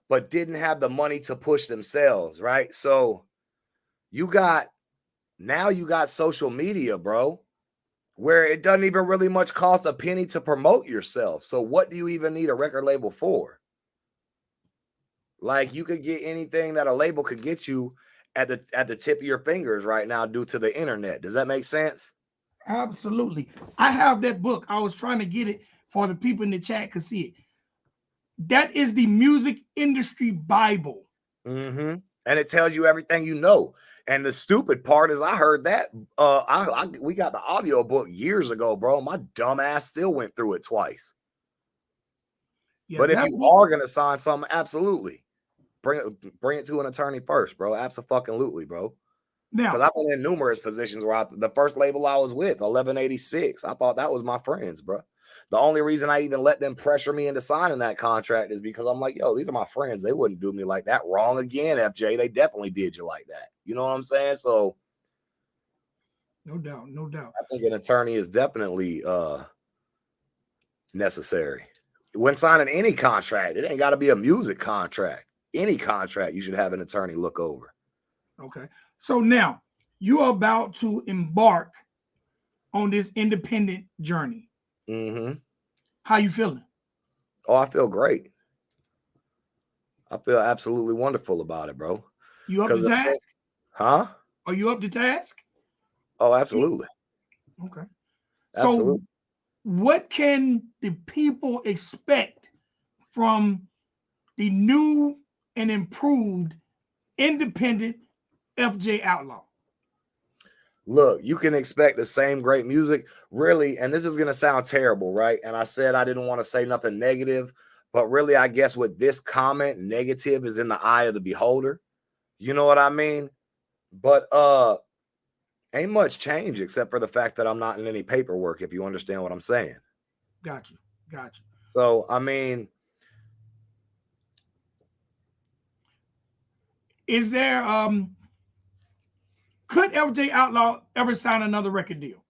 [SPEAKER 2] but didn't have the money to push themselves, right? So you got social media, bro, where it doesn't even really much cost a penny to promote yourself. So what do you even need a record label for? Like you could get anything that a label could get you at the tip of your fingers right now due to the internet. Does that make sense?
[SPEAKER 1] Absolutely. I have that book. I was trying to get it for the people in the chat could see it. That is the music industry Bible.
[SPEAKER 2] Mm-hmm. And it tells you everything you know. And the stupid part is I heard that we got the audio book years ago, bro. My dumb ass still went through it twice.
[SPEAKER 1] Yeah,
[SPEAKER 2] But if
[SPEAKER 1] that
[SPEAKER 2] you
[SPEAKER 1] book,
[SPEAKER 2] are gonna sign something, absolutely bring it to an attorney first, bro. Absolutely, bro. Because
[SPEAKER 1] now
[SPEAKER 2] I've been in numerous positions where the first label I was with, 1186, I thought that was my friends, bro. The only reason I even let them pressure me into signing that contract is because I'm like, yo, these are my friends. They wouldn't do me like that. Wrong again, FJ. They definitely did you like that. You know what I'm saying? So
[SPEAKER 1] no doubt, no doubt.
[SPEAKER 2] I think an attorney is definitely necessary. When signing any contract, it ain't got to be a music contract. Any contract, you should have an attorney look over.
[SPEAKER 1] Okay. So now you're about to embark on this independent journey.
[SPEAKER 2] Mm-hmm.
[SPEAKER 1] How you feeling?
[SPEAKER 2] Oh, I feel great. I feel absolutely wonderful about it, bro.
[SPEAKER 1] You up to task?
[SPEAKER 2] Huh?
[SPEAKER 1] Are you up to task?
[SPEAKER 2] Oh, absolutely.
[SPEAKER 1] Okay.
[SPEAKER 2] Absolutely.
[SPEAKER 1] So what can the people expect from the new and improved independent FJ Outlaw?
[SPEAKER 2] Look, you can expect the same great music, really. And this is going to sound terrible, right? And I said I didn't want to say nothing negative, but really, I guess with this comment, negative is in the eye of the beholder. You know what I mean? But ain't much change except for the fact that I'm not in any paperwork, if you understand what I'm saying.
[SPEAKER 1] Got you. Got you.
[SPEAKER 2] So, I mean,
[SPEAKER 1] is there could FJ Outlaw ever sign another record deal?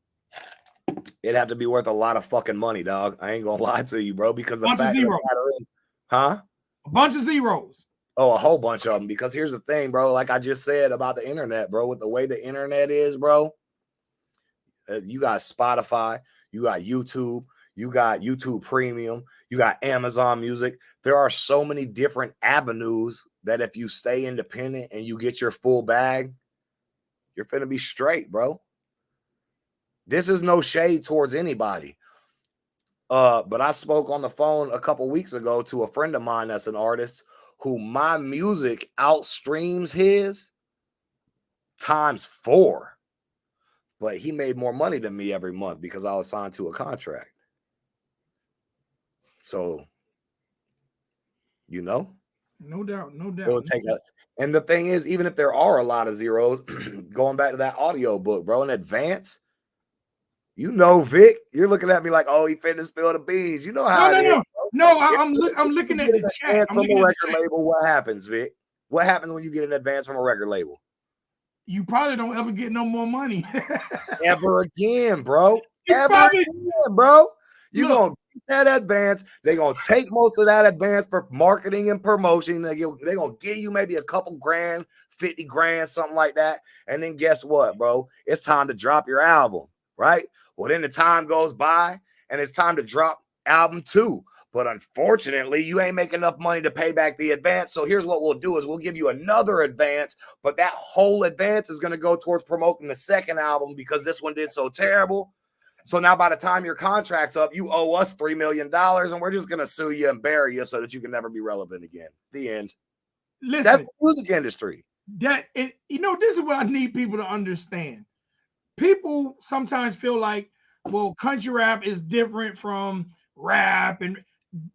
[SPEAKER 2] it'd have to be worth a lot of fucking money, dog. I ain't gonna lie to you, bro, because the
[SPEAKER 1] Bunch of
[SPEAKER 2] fact of the
[SPEAKER 1] zeros.
[SPEAKER 2] matter is, huh?
[SPEAKER 1] A bunch of zeros.
[SPEAKER 2] Oh, a whole bunch of them. Because here's the thing, bro. Like I just said about the internet, bro, with the way the internet is, bro, you got Spotify, you got YouTube Premium, you got Amazon Music. There are so many different avenues that if you stay independent and you get your full bag, you're finna be straight, bro. This is no shade towards anybody. But I spoke on the phone a couple weeks ago to a friend of mine that's an artist who my music outstreams his ×4. But he made more money than me every month because I was signed to a contract. So, you know,
[SPEAKER 1] no doubt, no doubt.
[SPEAKER 2] It'll take a, and the thing is, even if there are a lot of zeros, going back to that audio book, bro, in advance, you know, Vic, you're looking at me like, oh, he finna spill the beans. You know how it is.
[SPEAKER 1] No, I'm looking at the chat. I'm looking
[SPEAKER 2] at the record label. What happens, Vic? What happens when you get an advance from a record label?
[SPEAKER 1] You probably don't ever get no more money.
[SPEAKER 2] Ever again, bro. Ever again, bro. You're going to get that advance. They're going to take most of that advance for marketing and promotion. They're going to give you maybe a couple grand, 50 grand, something like that. And then guess what, bro? It's time to drop your album, right? Well, then the time goes by and it's time to drop album 2. But unfortunately, you ain't making enough money to pay back the advance. So here's what we'll do is we'll give you another advance, but that whole advance is going to go towards promoting the second album because this one did so terrible. So now by the time your contract's up, you owe us $3 million and we're just going to sue you and bury you so that you can never be relevant again. The end.
[SPEAKER 1] Listen,
[SPEAKER 2] that's the music industry.
[SPEAKER 1] This is what I need people to understand. People sometimes feel like, well, country rap is different from rap, and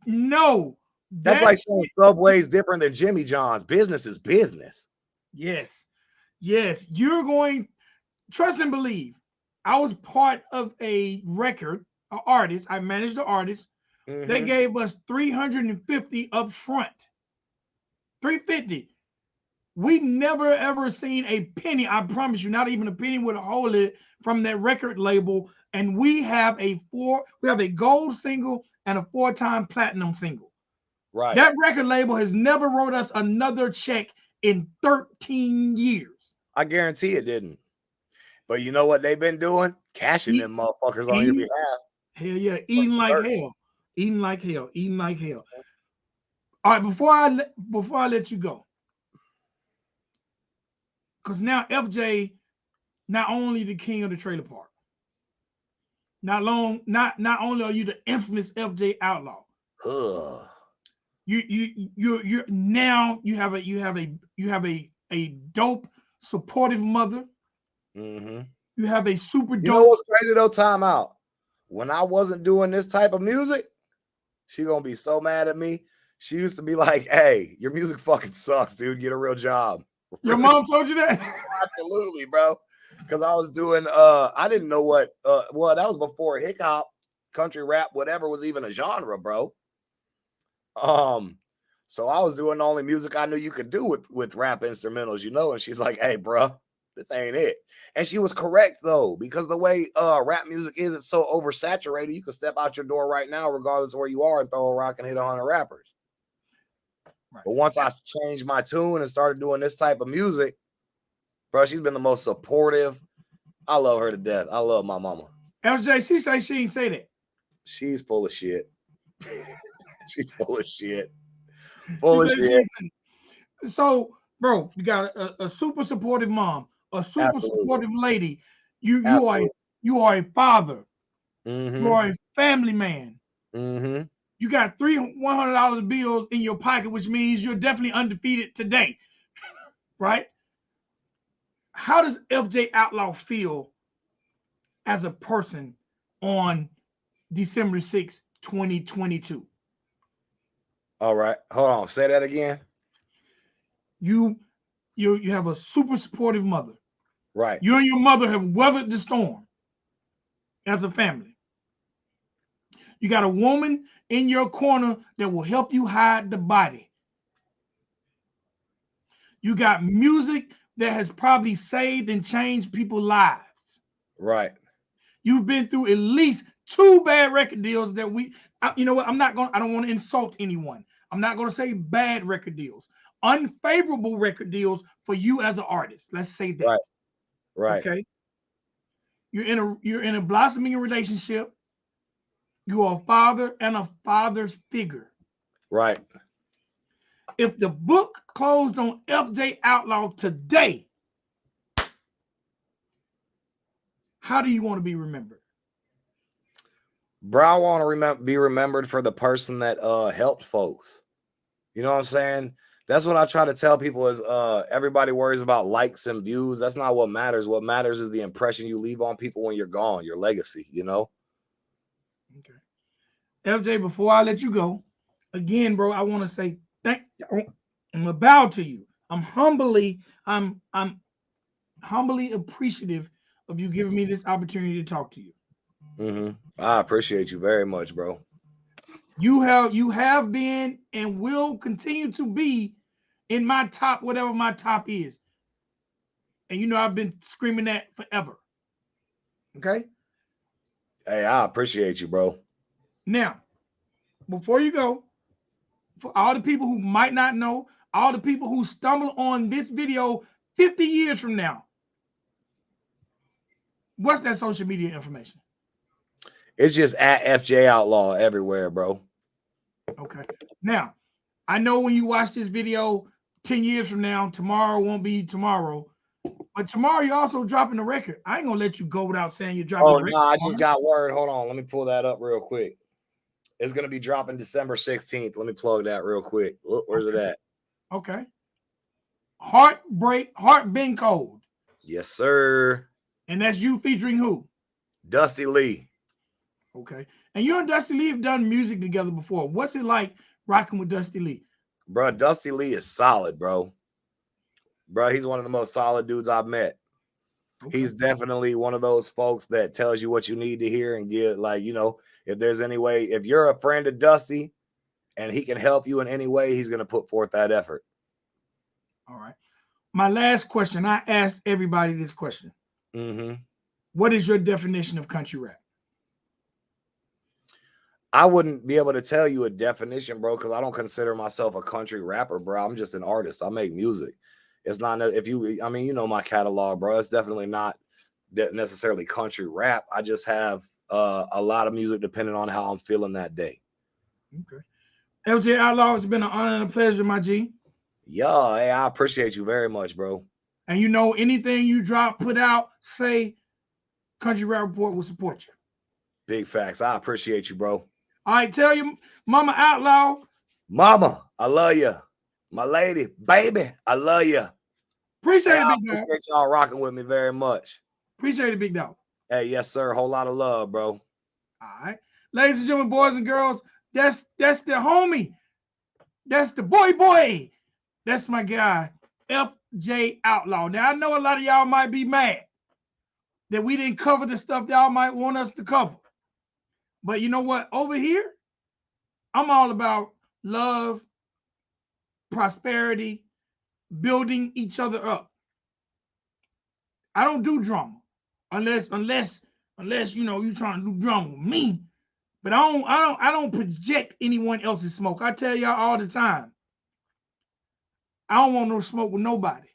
[SPEAKER 1] no,
[SPEAKER 2] that's like saying Subway is different than Jimmy John's. Business is business.
[SPEAKER 1] Yes, you're going. Trust and believe. I was part of a record, an artist. I managed the artist. Mm-hmm. They gave us $350 up front. $350. We never ever seen a penny. I promise you, not even a penny with a hole in it from that record label. And we have a gold single and a 4-time platinum single.
[SPEAKER 2] Right.
[SPEAKER 1] That record label has never wrote us another check in 13 years.
[SPEAKER 2] I guarantee it didn't. But you know what they've been doing? Cashing them motherfuckers on your behalf.
[SPEAKER 1] Hell yeah, eating like hell. Eating like hell. Eating like hell. All right, before I let you go, because now FJ, not only the king of the trailer park, not only are you the infamous FJ Outlaw, you're now you have a dope supportive mother.
[SPEAKER 2] Mm-hmm.
[SPEAKER 1] You have a super dope.
[SPEAKER 2] You know what's crazy though? Time out. When I wasn't doing this type of music, she gonna be so mad at me. She used to be like, "Hey, your music fucking sucks, dude. Get a real job."
[SPEAKER 1] Your mom told you that?
[SPEAKER 2] Absolutely, bro. Because I was doing, I didn't know what. Well, that was before hip hop. country rap, whatever was even a genre, bro. So I was doing the only music I knew you could do with rap instrumentals, you know. And she's like, "Hey, bro, this ain't it." And she was correct though, because the way rap music is, it's so oversaturated. You can step out your door right now, regardless of where you are, and throw a rock and hit 100 rappers. Right. But once I changed my tune and started doing this type of music, bro, she's been the most supportive. I love her to death. I love my mama.
[SPEAKER 1] LJ, she say she ain't say that.
[SPEAKER 2] She's full of shit. She's full of shit. Full of shit.
[SPEAKER 1] So, bro, you got a super supportive mom, a super supportive lady. You are a father.
[SPEAKER 2] Mm-hmm.
[SPEAKER 1] You are a family man.
[SPEAKER 2] Mm-hmm.
[SPEAKER 1] You got three $100 bills in your pocket, which means you're definitely undefeated today, right? How does FJ Outlaw feel as a person on December 6, 2022?
[SPEAKER 2] All right, hold on. Say that again.
[SPEAKER 1] You have a super supportive mother.
[SPEAKER 2] Right.
[SPEAKER 1] You and your mother have weathered the storm as a family. You got a woman in your corner that will help you hide the body. You got music that has probably saved and changed people's lives.
[SPEAKER 2] Right.
[SPEAKER 1] You've been through at least 2 bad record deals that you know what? I don't want to insult anyone. I'm not going to say bad record deals. Unfavorable record deals for you as an artist. Let's say that.
[SPEAKER 2] Right. Right.
[SPEAKER 1] Okay. You're in a blossoming relationship. You are a father and a father's figure.
[SPEAKER 2] Right.
[SPEAKER 1] If the book closed on FJ Outlaw today, how do you want to be remembered?
[SPEAKER 2] Bro, I want to be remembered for the person that helped folks. You know what I'm saying? That's what I try to tell people is everybody worries about likes and views. That's not what matters. What matters is the impression you leave on people when you're gone, your legacy, you know?
[SPEAKER 1] Okay. FJ, before I let you go, again, bro, I want to say thank you. I'm a bow to you. I'm humbly appreciative of you giving me this opportunity to talk to you.
[SPEAKER 2] Mm-hmm. I appreciate you very much, bro.
[SPEAKER 1] You have been and will continue to be in my top, whatever my top is. And you know I've been screaming that forever. Okay?
[SPEAKER 2] Hey, I appreciate you, bro.
[SPEAKER 1] Now, before you go, for all the people who might not know, all the people who stumble on this video 50 years from now, what's that social media information?
[SPEAKER 2] It's just at FJ Outlaw everywhere, bro.
[SPEAKER 1] Okay. Now, I know when you watch this video 10 years from now, tomorrow won't be tomorrow. But tomorrow you're also dropping a record. I ain't gonna let you go without saying you're dropping a record.
[SPEAKER 2] Oh, no, I just got word. Hold on. Let me pull that up real quick. It's going to be dropping December 16th. Let me plug that real quick. Look, where's it at?
[SPEAKER 1] Okay. Heart Been Cold.
[SPEAKER 2] Yes, sir.
[SPEAKER 1] And that's you featuring who?
[SPEAKER 2] Dusty Lee.
[SPEAKER 1] Okay. And you and Dusty Lee have done music together before. What's it like rocking with Dusty Lee?
[SPEAKER 2] Bro, Dusty Lee is solid, bro. Bro, he's one of the most solid dudes I've met. Okay. He's definitely one of those folks that tells you what you need to hear and give, like, you know, if there's any way, if you're a friend of Dusty and he can help you in any way, he's going to put forth that effort.
[SPEAKER 1] All right. My last question, I asked everybody this question.
[SPEAKER 2] Mm-hmm.
[SPEAKER 1] What is your definition of country rap?
[SPEAKER 2] I wouldn't be able to tell you a definition, bro, because I don't consider myself a country rapper, bro. I'm just an artist. I make music. It's not, if you, I mean, you know my catalog, bro. It's definitely not necessarily country rap. I just have a lot of music depending on how I'm feeling that day.
[SPEAKER 1] Okay. FJ Outlaw, it's been an honor and a pleasure, my G.
[SPEAKER 2] Yeah, hey, I appreciate you very much, bro.
[SPEAKER 1] And you know, anything you drop, put out, say, Country Rap Report will support you.
[SPEAKER 2] Big facts. I appreciate you, bro.
[SPEAKER 1] All right, tell you, Mama Outlaw.
[SPEAKER 2] Mama, I love you. My lady, baby, I love you.
[SPEAKER 1] Appreciate it, big dog.
[SPEAKER 2] Appreciate y'all rocking with me very much.
[SPEAKER 1] Appreciate it, big dog.
[SPEAKER 2] Hey, yes, sir. Whole lot of love, bro.
[SPEAKER 1] All right. Ladies and gentlemen, boys and girls, that's the homie. That's the boy. That's my guy, FJ Outlaw. Now, I know a lot of y'all might be mad that we didn't cover the stuff y'all might want us to cover. But you know what? Over here, I'm all about love, prosperity, building each other up. I don't do drama unless you know you trying to do drama with me. But I don't project anyone else's smoke. I tell y'all all the time, I don't want no smoke with nobody.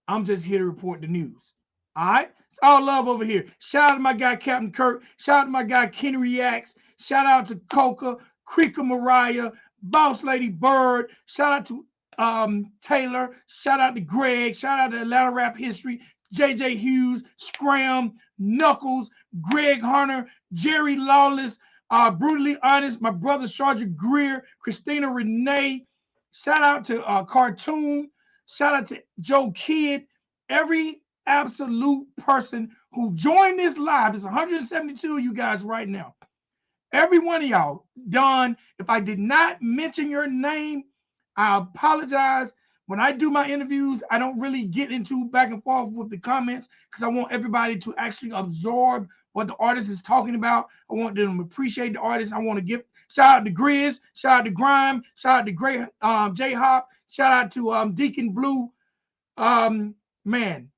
[SPEAKER 1] I'm just here to report the news. All right? It's all love over here. Shout out to my guy, Captain Kirk. Shout out to my guy, Kenny Reacts. Shout out to Coca, Creeker Mariah, Boss Lady Bird. Shout out to Taylor. Shout out to Greg. Shout out to Atlanta Rap History. JJ Hughes, Scram, Knuckles, Greg Hunter, Jerry Lawless, Brutally Honest, my brother Sergeant Greer, Christina Renee. Shout out to Cartoon. Shout out to Joe Kidd. Every absolute person who joined this live. There's 172 of you guys right now. Every one of y'all, Don, if I did not mention your name, I apologize. When I do my interviews, I don't really get into back and forth with the comments because I want everybody to actually absorb what the artist is talking about. I want them to appreciate the artist. I want to give shout out to Grizz, shout out to Grime, shout out to Great J Hop, shout out to Deacon Blue. Man,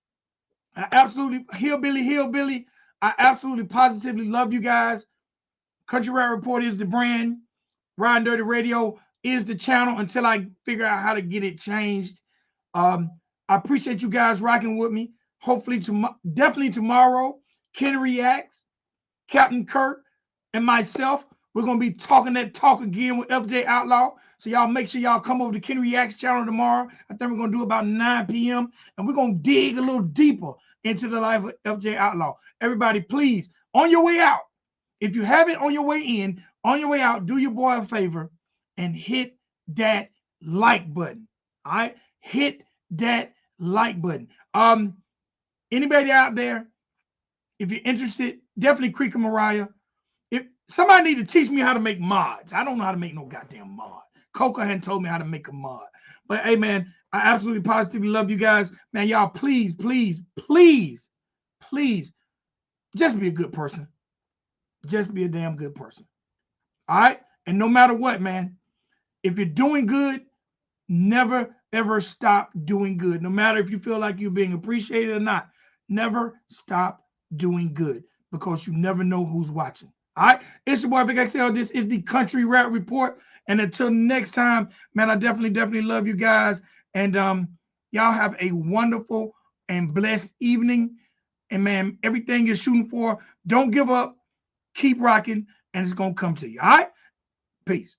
[SPEAKER 1] I absolutely hillbilly. I absolutely positively love you guys. Country Rap Report is the brand. Riding Dirty Radio is the channel until I figure out how to get it changed. I appreciate you guys rocking with me. Hopefully, definitely tomorrow, Kenny Reacts, Captain Kirk, and myself, we're going to be talking that talk again with FJ Outlaw. So y'all make sure y'all come over to Kenny Reacts channel tomorrow. I think we're going to do about 9 p.m. And we're going to dig a little deeper into the life of FJ Outlaw. Everybody, please, on your way out, if you have it on your way in, on your way out, do your boy a favor and hit that like button. All right? Hit that like button. Anybody out there, if you're interested, definitely Creeker Mariah. If somebody need to teach me how to make mods, I don't know how to make no goddamn mod. Coca hadn't told me how to make a mod. But hey, man, I absolutely positively love you guys. Man, y'all, please, just be a good person. Just be a damn good person. All right? And no matter what, man, if you're doing good, never, ever stop doing good. No matter if you feel like you're being appreciated or not, never stop doing good because you never know who's watching. All right? It's your boy, Big XL. This is the Country Rap Report. And until next time, man, I definitely love you guys. And y'all have a wonderful and blessed evening. And, man, everything you're shooting for, don't give up. Keep rocking, and it's going to come to you. All right? Peace.